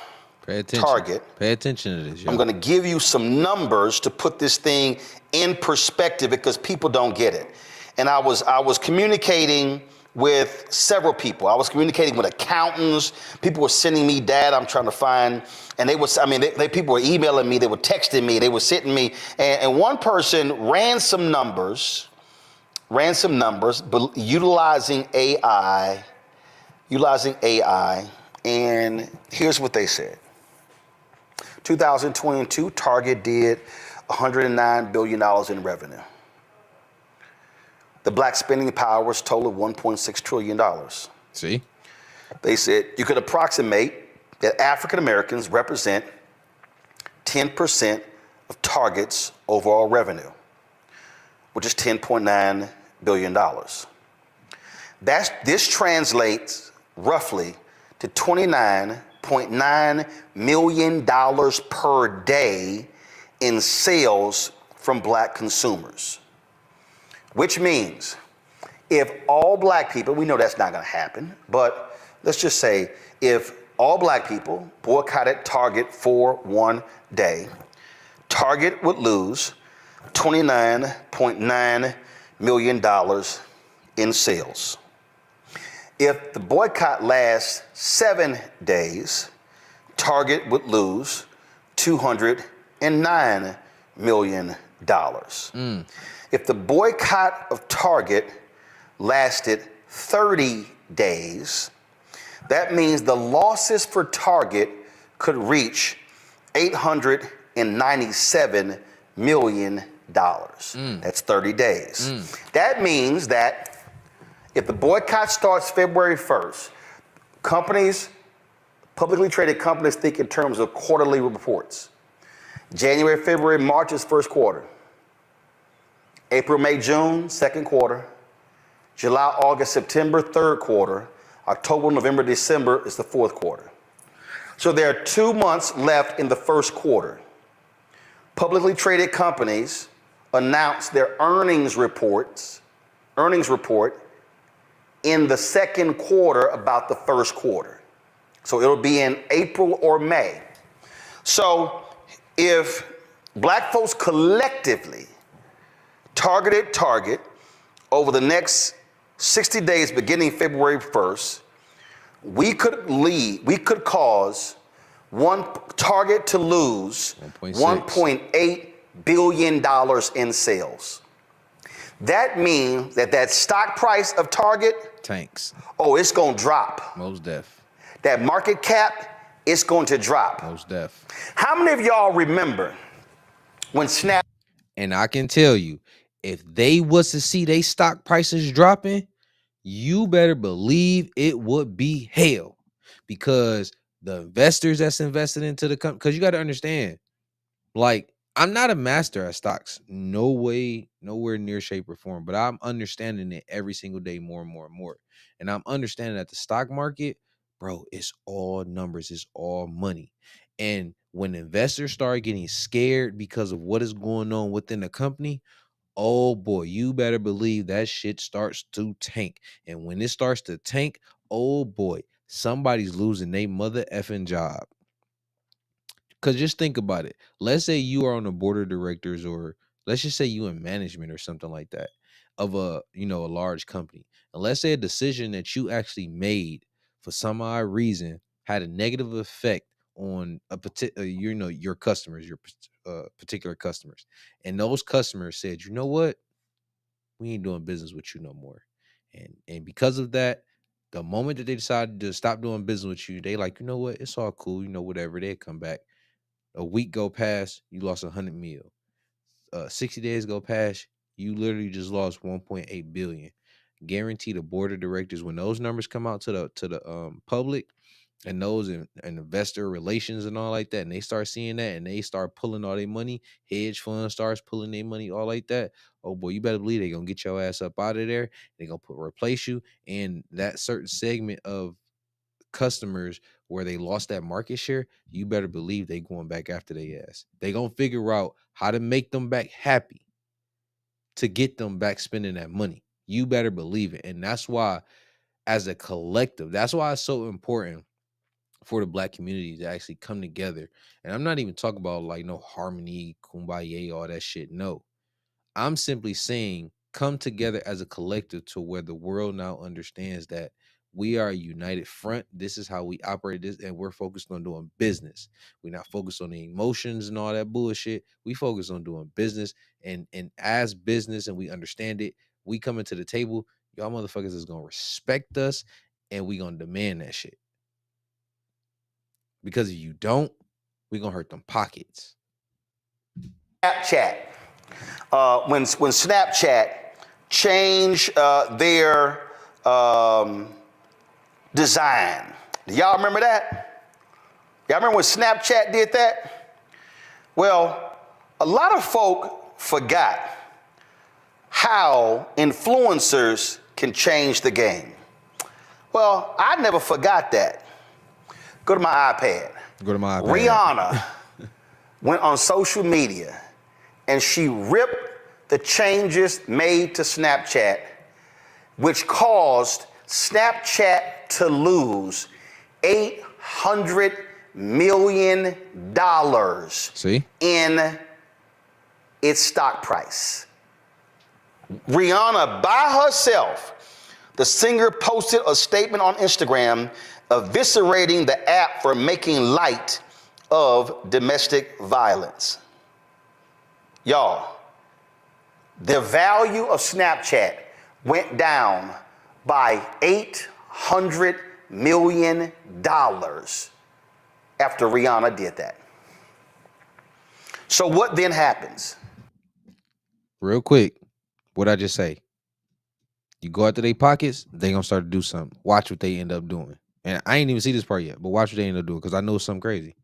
Target, pay attention to this. Yo. I'm going to give you some numbers to put this thing in perspective because people don't get it. And I was communicating with several people. I was communicating with accountants. People were sending me data I'm trying to find. And people were emailing me. They were texting me. They were sending me. And one person ran some numbers, but utilizing AI. And here's what they said. 2022, Target did $109 billion in revenue. The black spending power was total $1.6 trillion. See? They said you could approximate that African Americans represent 10% of Target's overall revenue, which is $10.9 billion. This translates roughly to $29.9 million per day in sales from black consumers. Which means if all black people, we know that's not going to happen, but let's just say if all black people boycotted Target for one day, Target would lose $29.9 million in sales. If the boycott lasts 7 days, Target would lose $209 million. If the boycott of Target lasted 30 days, that means the losses for Target could reach $897 million. That's 30 days. That means that if the boycott starts February 1st, companies, publicly traded companies, think in terms of quarterly reports. January, February, March is first quarter. April, May, June, second quarter. July, August, September, third quarter. October, November, December is the fourth quarter. So there are 2 months left in the first quarter. publicly traded companies announce their earnings report in the second quarter about the first quarter. So it'll be in April or May. So if black folks collectively target over the next 60 days beginning February 1st, we could cause one Target to lose $1.8 billion in sales. That means that stock price of Target tanks. Oh, it's gonna drop. Most def. That market cap, it's going to drop. Most def. How many of y'all remember when Snap? And I can tell you, if they was to see they stock prices dropping, you better believe it would be hell, because the investors that's invested into the company, because you got to understand, like, I'm not a master at stocks, no way, nowhere near, shape, or form, but I'm understanding it every single day more and more and more. And I'm understanding that the stock market, bro, it's all numbers, it's all money. And when investors start getting scared because of what is going on within the company, oh boy, you better believe that shit starts to tank. And when it starts to tank, oh boy, somebody's losing their mother effing job. Because just think about it. Let's say you are on the board of directors, or let's just say you in management or something like that of a large company. And let's say a decision that you actually made for some odd reason had a negative effect on a particular, your customers, your particular customers. And those customers said, you know what? We ain't doing business with you no more. And because of that, the moment that they decided to stop doing business with you, they like, you know what? It's all cool. Whatever. They come back. A week go past, you lost 100 mil. 60 days go past, you literally just lost 1.8 billion. Guarantee the board of directors, when those numbers come out to the public, and those and investor relations and all like that, and they start seeing that, and they start pulling all their money, hedge funds starts pulling their money, all like that. Oh boy, you better believe they're gonna get your ass up out of there. They're gonna replace you, and that certain segment of customers where they lost that market share, you better believe they going back after their ass. They gonna figure out how to make them back happy to get them back spending that money. You better believe it. And that's why, as a collective, that's why it's so important for the black community to actually come together. And I'm not even talking about like no harmony, kumbaya, all that shit. No, I'm simply saying come together as a collective to where the world now understands that we are a united front. This is how we operate this, and we're focused on doing business. We're not focused on the emotions and all that bullshit. We focus on doing business, and as business, and we understand it. We come into the table, y'all motherfuckers is gonna respect us, and we gonna demand that shit. Because if you don't, we gonna hurt them pockets. Snapchat. When Snapchat changed their design. Do y'all remember that? Y'all remember when Snapchat did that? Well, a lot of folk forgot how influencers can change the game. Well, I never forgot that. Go to my iPad. Go to my iPad. Rihanna went on social media and she ripped the changes made to Snapchat, which caused Snapchat to lose $800 million in its stock price. Rihanna, by herself, the singer posted a statement on Instagram eviscerating the app for making light of domestic violence. Y'all, the value of Snapchat went down by $800 million after Rihanna did that. So what then happens? Real quick, what I just say? You go out to their pockets, they gonna start to do something. Watch what they end up doing. And I ain't even see this part yet, but watch what they end up doing, because I know it's something crazy.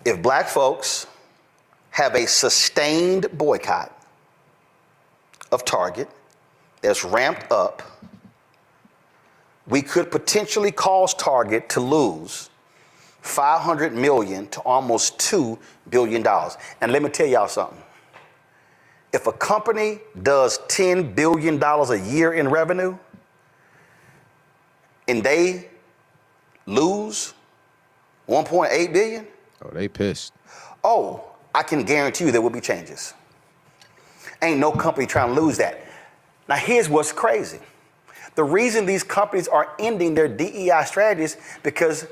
If black folks have a sustained boycott of Target that's ramped up, we could potentially cause Target to lose $500 million to almost $2 billion. And let me tell y'all something. If a company does $10 billion a year in revenue and they lose $1.8 billion, Oh, they pissed. oh, I can guarantee you there will be changes. Ain't no company trying to lose that. Now, here's what's crazy. The reason these companies are ending their DEI strategies because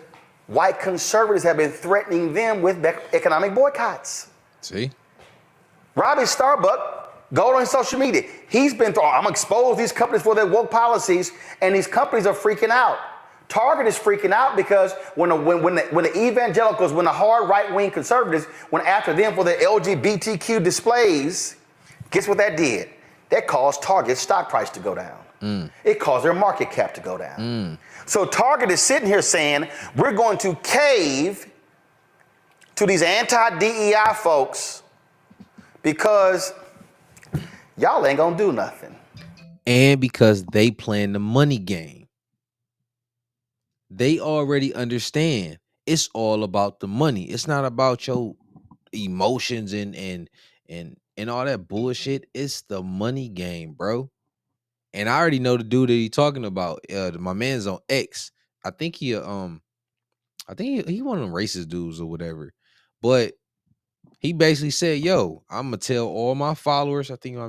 white conservatives have been threatening them with economic boycotts. See? Robbie Starbuck, go on social media. He's been I'm gonna expose these companies for their woke policies, and these companies are freaking out. Target is freaking out because when the evangelicals, when the hard right-wing conservatives went after them for their LGBTQ displays, guess what that did? That caused Target's stock price to go down. It caused their market cap to go down. So Target is sitting here saying, we're going to cave to these anti-DEI folks because y'all ain't gonna do nothing. And because they playing the money game. They already understand it's all about the money. It's not about your emotions and all that bullshit. It's the money game, bro. And I already know the dude that he talking about. My man's on X. I think he one of them racist dudes or whatever. But he basically said, yo, I'm gonna tell all my followers. I think how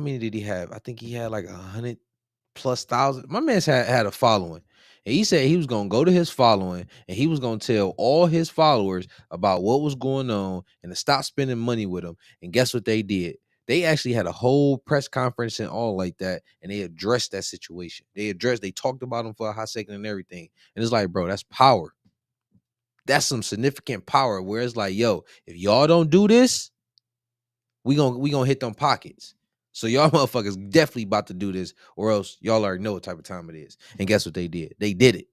many did he have? I think he had like 100,000+. My man's had a following. And he said he was gonna go to his following and he was gonna tell all his followers about what was going on and to stop spending money with him. And guess what they did? They actually had a whole press conference and all like that, and they addressed that situation. They talked about him for a hot second and everything. And it's like, bro, that's power. That's some significant power where it's like, yo, if y'all don't do this, we gonna hit them pockets. So y'all motherfuckers definitely about to do this, or else y'all already know what type of time it is. And guess what they did? They did it.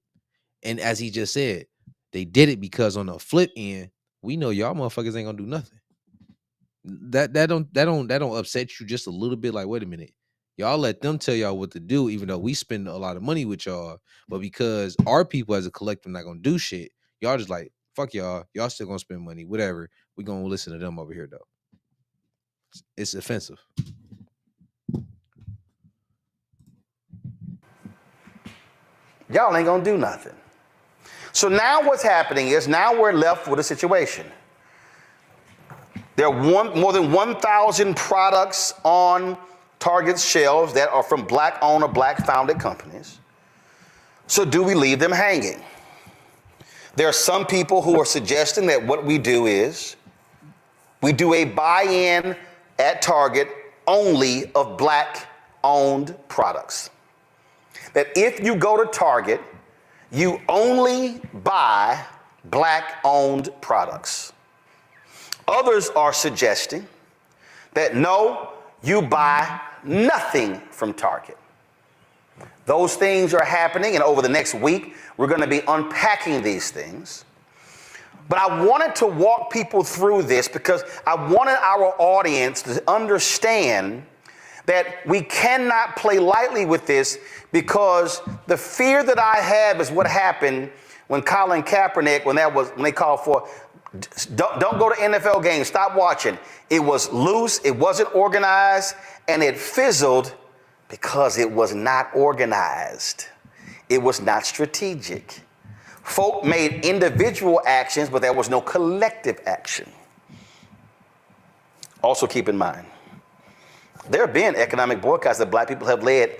And as he just said, they did it because on the flip end, we know y'all motherfuckers ain't gonna do nothing. That don't upset you just a little bit. Like, wait a minute, y'all let them tell y'all what to do, even though we spend a lot of money with y'all. But because our people as a collective not gonna do shit, y'all just like, fuck y'all. Y'all still gonna spend money, whatever. We gonna listen to them over here though. It's offensive. Y'all ain't gonna do nothing. So now what's happening is now we're left with a situation. There are more than 1,000 products on Target's shelves that are from black-owned or black-founded companies. So do we leave them hanging? There are some people who are suggesting that what we do is we do a buy-in at Target only of black-owned products. That if you go to Target, you only buy black-owned products. Others are suggesting that no, you buy nothing from Target. Those things are happening, and over the next week, we're going to be unpacking these things. But I wanted to walk people through this because I wanted our audience to understand that we cannot play lightly with this, because the fear that I have is what happened when Colin Kaepernick, when they called for, don't go to NFL games, stop watching. It was loose, it wasn't organized, and it fizzled because it was not organized. It was not strategic. Folk made individual actions, but there was no collective action. Also keep in mind, there have been economic boycotts that black people have led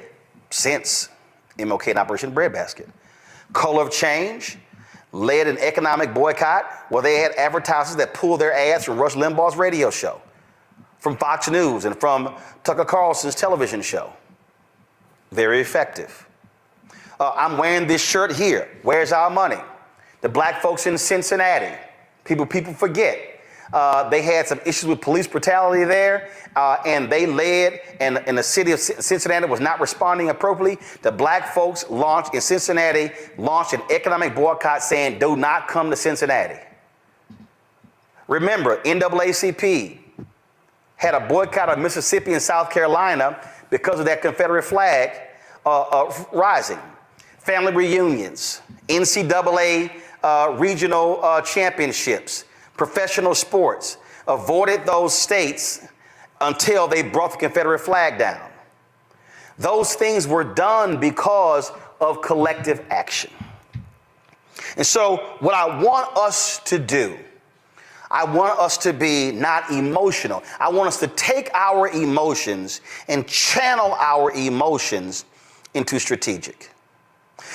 since MLK and Operation Breadbasket. Color of Change led an economic boycott where they had advertisers that pulled their ads from Rush Limbaugh's radio show, from Fox News, and from Tucker Carlson's television show. Very effective. I'm wearing this shirt here. Where's our money? The black folks in Cincinnati. People forget. They had some issues with police brutality there, and they led, and the city of Cincinnati was not responding appropriately. The black folks in Cincinnati launched an economic boycott saying, do not come to Cincinnati. Remember, NAACP had a boycott of Mississippi and South Carolina because of that Confederate flag rising. family reunions, NCAA regional championships, professional sports, avoided those states until they brought the Confederate flag down. Those things were done because of collective action. And so what I want us to do, I want us to be not emotional. I want us to take our emotions and channel our emotions into strategic.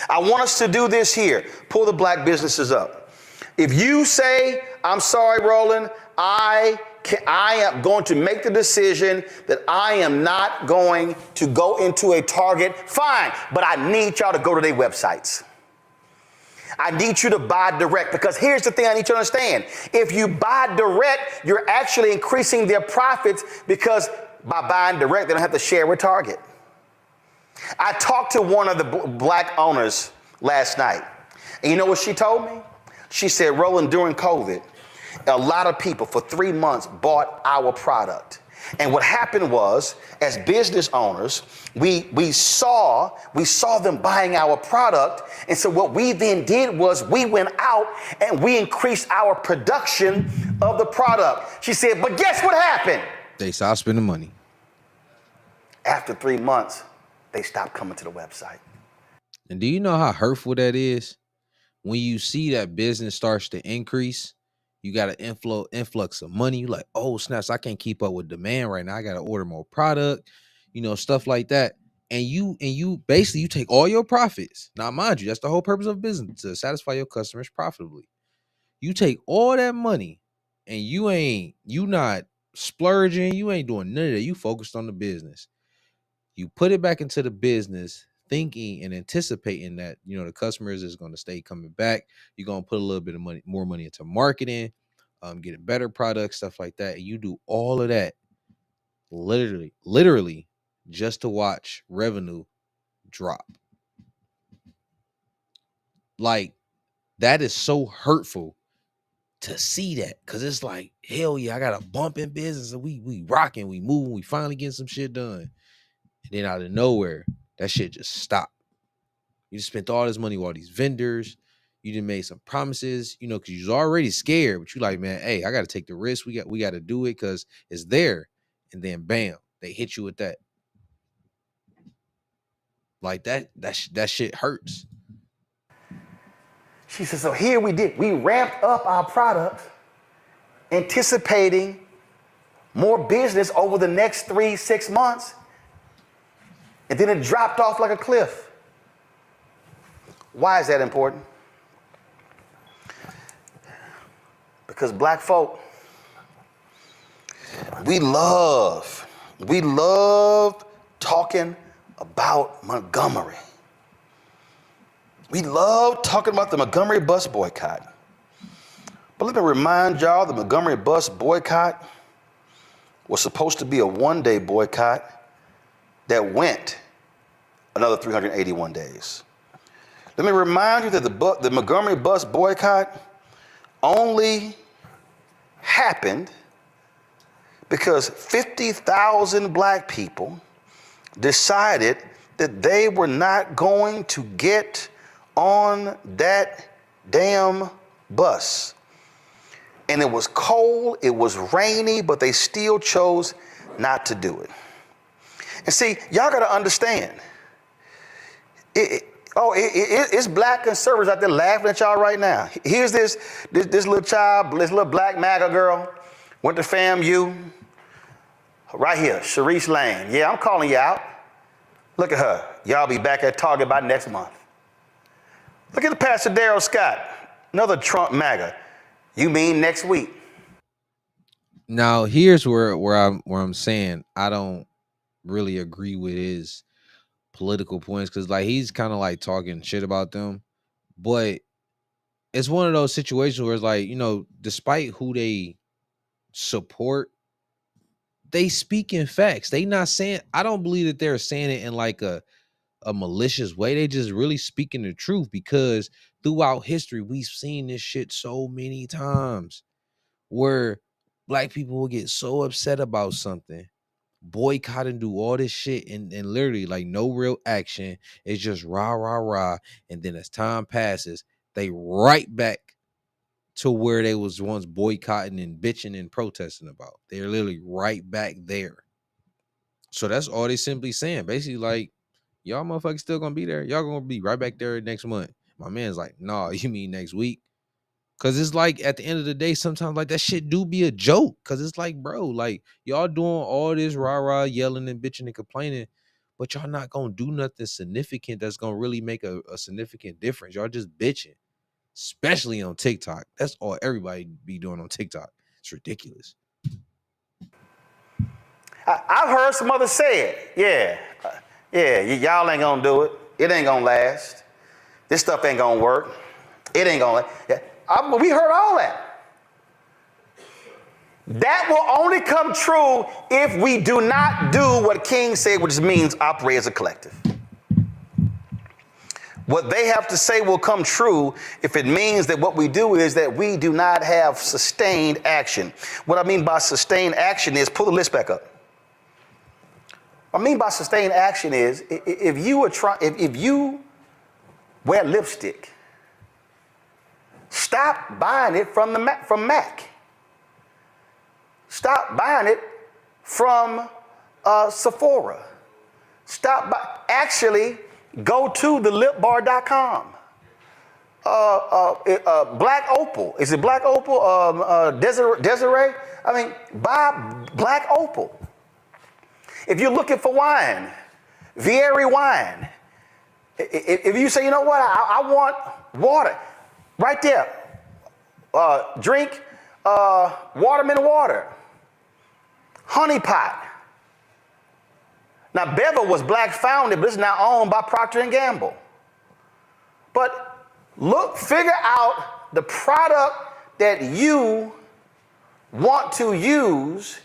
I want us to do this here. Pull the black businesses up. If you say, I'm sorry, Roland, I am going to make the decision that I am not going to go into a Target, fine, but I need y'all to go to their websites. I need you to buy direct, because here's the thing I need you to understand. If you buy direct, you're actually increasing their profits, because by buying direct, they don't have to share with Target. I talked to one of the black owners last night, and you know what she told me? She said, Roland, during COVID, a lot of people for 3 months bought our product. And what happened was, as business owners, we saw them buying our product. And so what we then did was we went out and we increased our production of the product. She said, but guess what happened? They stopped spending money. After 3 months, they stopped coming to the website. And do you know how hurtful that is? When you see that business starts to increase, you got an influx of money. You're like, oh, snaps, I can't keep up with demand right now. I got to order more product, stuff like that. And you basically, you take all your profits. Now, mind you, that's the whole purpose of business, to satisfy your customers profitably. You take all that money and you not splurging. You ain't doing none of that. You focused on the business. You put it back into the business, thinking and anticipating that, the customers is going to stay coming back. You're going to put a little bit of more money into marketing, getting better products, stuff like that. And you do all of that literally just to watch revenue drop. Like, that is so hurtful to see that, because it's like, hell yeah, I got a bump in business and we rocking, we moving, we finally getting some shit done. And then out of nowhere, that shit just stopped. You just spent all this money with all these vendors. You done made some promises, because you was already scared, but you like, man, hey, I got to take the risk. We got to do it because it's there. And then bam, they hit you with that. Like that shit hurts. She said, so here we ramped up our products, anticipating more business over the next 3-6 months. And then it dropped off like a cliff. Why is that important? Because black folk, we love talking about Montgomery. We love talking about the Montgomery bus boycott. But let me remind y'all, the Montgomery bus boycott was supposed to be a one-day boycott that went another 381 days. Let me remind you that the Montgomery bus boycott only happened because 50,000 black people decided that they were not going to get on that damn bus. And it was cold, it was rainy, but they still chose not to do it. And see, y'all got to understand, it's black conservatives out there laughing at y'all right now. Here's this little child, this little black MAGA girl, went to FAMU, right here, Sharice Lane. Yeah, I'm calling you out. Look at her. Y'all be back at Target by next month. Look at the Pastor Darrell Scott, another Trump MAGA. You mean next week? Now, here's where I'm saying I don't really agree with his political points, because like he's kind of like talking shit about them, but it's one of those situations where it's like, despite who they support, they speak in facts. They not saying, I don't believe that they're saying it in like a malicious way. They just really speaking the truth, because throughout history we've seen this shit so many times where black people will get so upset about something boycott and do all this shit and literally like no real action. It's just rah, rah, rah. And then as time passes, they right back to where they was once boycotting and bitching and protesting about. They're literally right back there. So that's all they simply saying. Basically, like, y'all motherfuckers still gonna be there. Y'all gonna be right back there next month. My man's like, nah, you mean next week? Cause it's like at the end of the day, sometimes like that shit do be a joke. Cause it's like, bro, like y'all doing all this rah-rah yelling and bitching and complaining, but y'all not gonna do nothing significant that's gonna really make a significant difference. Y'all just bitching, especially on TikTok. That's all everybody be doing on TikTok. It's ridiculous. I've heard some others say it. Y'all ain't gonna do it. It ain't gonna last. This stuff ain't gonna work. It ain't gonna. We heard all that. That will only come true if we do not do what King said, which means operate as a collective. What they have to say will come true if it means that what we do is that we do not have sustained action. What I mean by sustained action is, pull the list back up. What I mean by sustained action is if you wear lipstick, stop buying it from MAC. Stop buying it from Sephora. Actually go to the lipbar.com. Black Opal. Is it Black Opal? Desiree? I mean, buy Black Opal. If you're looking for wine, Vieri wine. If you say, you know what, I want water, right there. Drink watermelon water. Honey Pot. Now, Bevel was black founded, but it's now owned by Procter & Gamble. But figure out the product that you want to use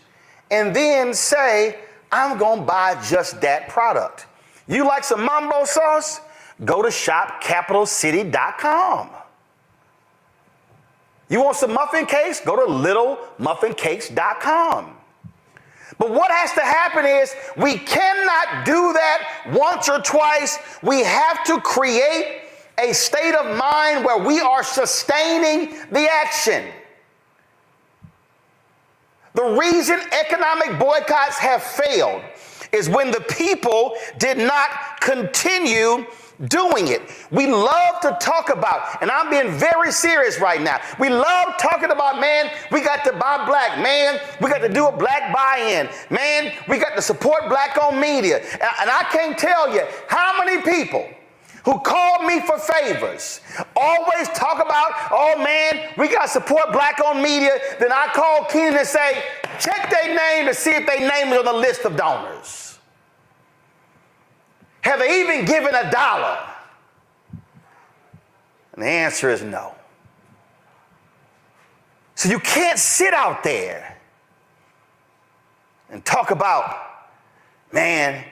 and then say, I'm going to buy just that product. You like some mambo sauce? Go to shopcapitalcity.com. You want some muffin cakes? Go to littlemuffincakes.com. But what has to happen is we cannot do that once or twice. We have to create a state of mind where we are sustaining the action. The reason economic boycotts have failed is when the people did not continue doing it. We love to talk about, and I'm being very serious right now, we love talking about, man, we got to buy black, man, we got to do a black buy-in, man, we got to support black-owned media. And I can't tell you how many people who called me for favors always talk about, oh man, we got to support black-owned media. Then I call Keenan and say, check their name to see if their name is on the list of donors. Have they even given $1? And the answer is no. So you can't sit out there and talk about, man,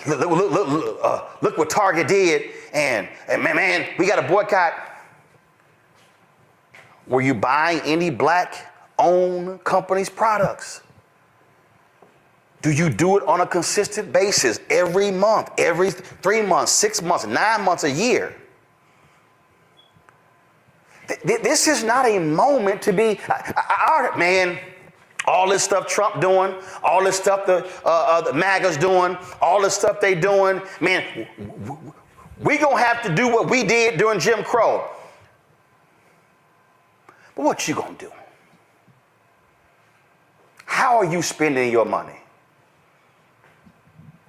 look what Target did, and man, we got to boycott. Were you buying any black-owned companies' products? Do you do it on a consistent basis every month, every 3 months, 6 months, 9 months, a year? This is not a moment to be, man, all this stuff Trump doing, all this stuff the MAGA's doing, all this stuff they doing, man, we gonna have to do what we did during Jim Crow. But what you gonna do? How are you spending your money?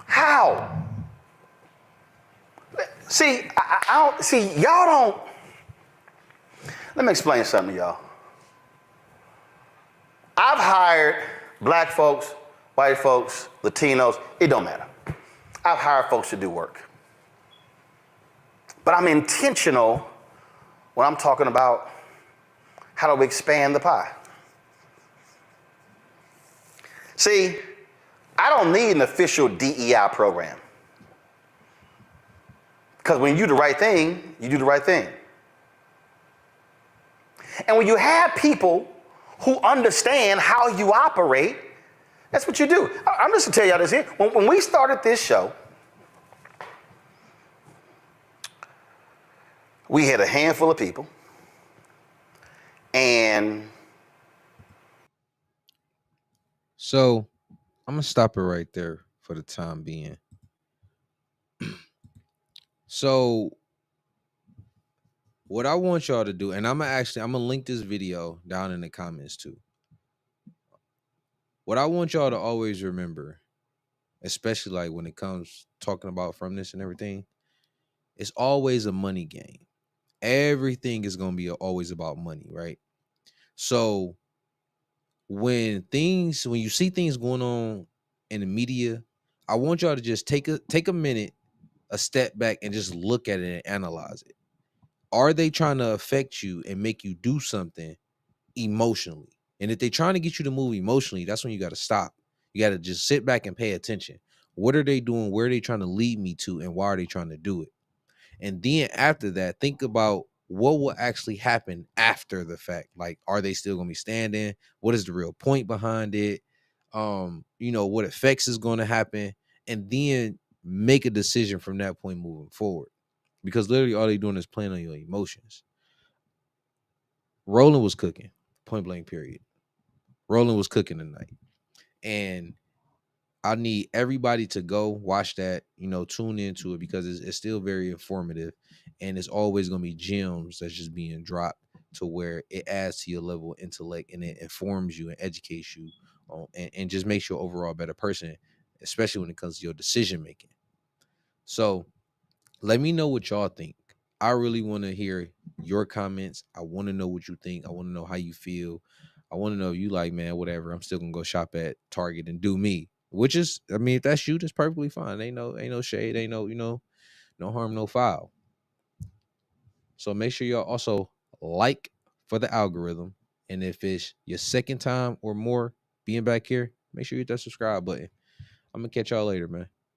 How? See, y'all don't. Let me explain something to y'all. I've hired black folks, white folks, Latinos, it don't matter. I've hired folks to do work. But I'm intentional when I'm talking about how do we expand the pie. See, I don't need an official DEI program. Because when you do the right thing, you do the right thing. And when you have people who understand how you operate, That's what you do. I'm just gonna tell y'all this here. When we started this show, we had a handful of people, and So I'm gonna stop it right there for the time being. So what I want y'all to do, and I'm gonna link this video down in the comments too. What I want y'all to always remember, especially like when it comes talking about from this and everything, it's always a money game. Everything is gonna be always about money, right? So when you see things going on in the media, I want y'all to just take a minute, a step back, and just look at it and analyze it. Are they trying to affect you and make you do something emotionally? And if they're trying to get you to move emotionally, that's when you got to stop. You got to just sit back and pay attention. What are they doing? Where are they trying to lead me to? And why are they trying to do it? And then after that, think about what will actually happen after the fact. Like, are they still going to be standing? What is the real point behind it? What effects is going to happen? And then make a decision from that point moving forward. Because literally all they're doing is playing on your emotions. Roland was cooking, point blank, period. Roland was cooking tonight. And I need everybody to go watch that, tune into it, because it's still very informative, and it's always going to be gems that's just being dropped to where it adds to your level of intellect, and it informs you and educates you and just makes you an overall better person, especially when it comes to your decision making. So let me know what y'all think. I really want to hear your comments. I want to know what you think. I want to know how you feel. I want to know if you like, man, whatever. I'm still gonna go shop at Target and do me. Which is, I mean, if that's you, that's perfectly fine. Ain't no shade, ain't no harm, no foul. So make sure y'all also like for the algorithm. And if it's your second time or more being back here, make sure you hit that subscribe button. I'm gonna catch y'all later, man.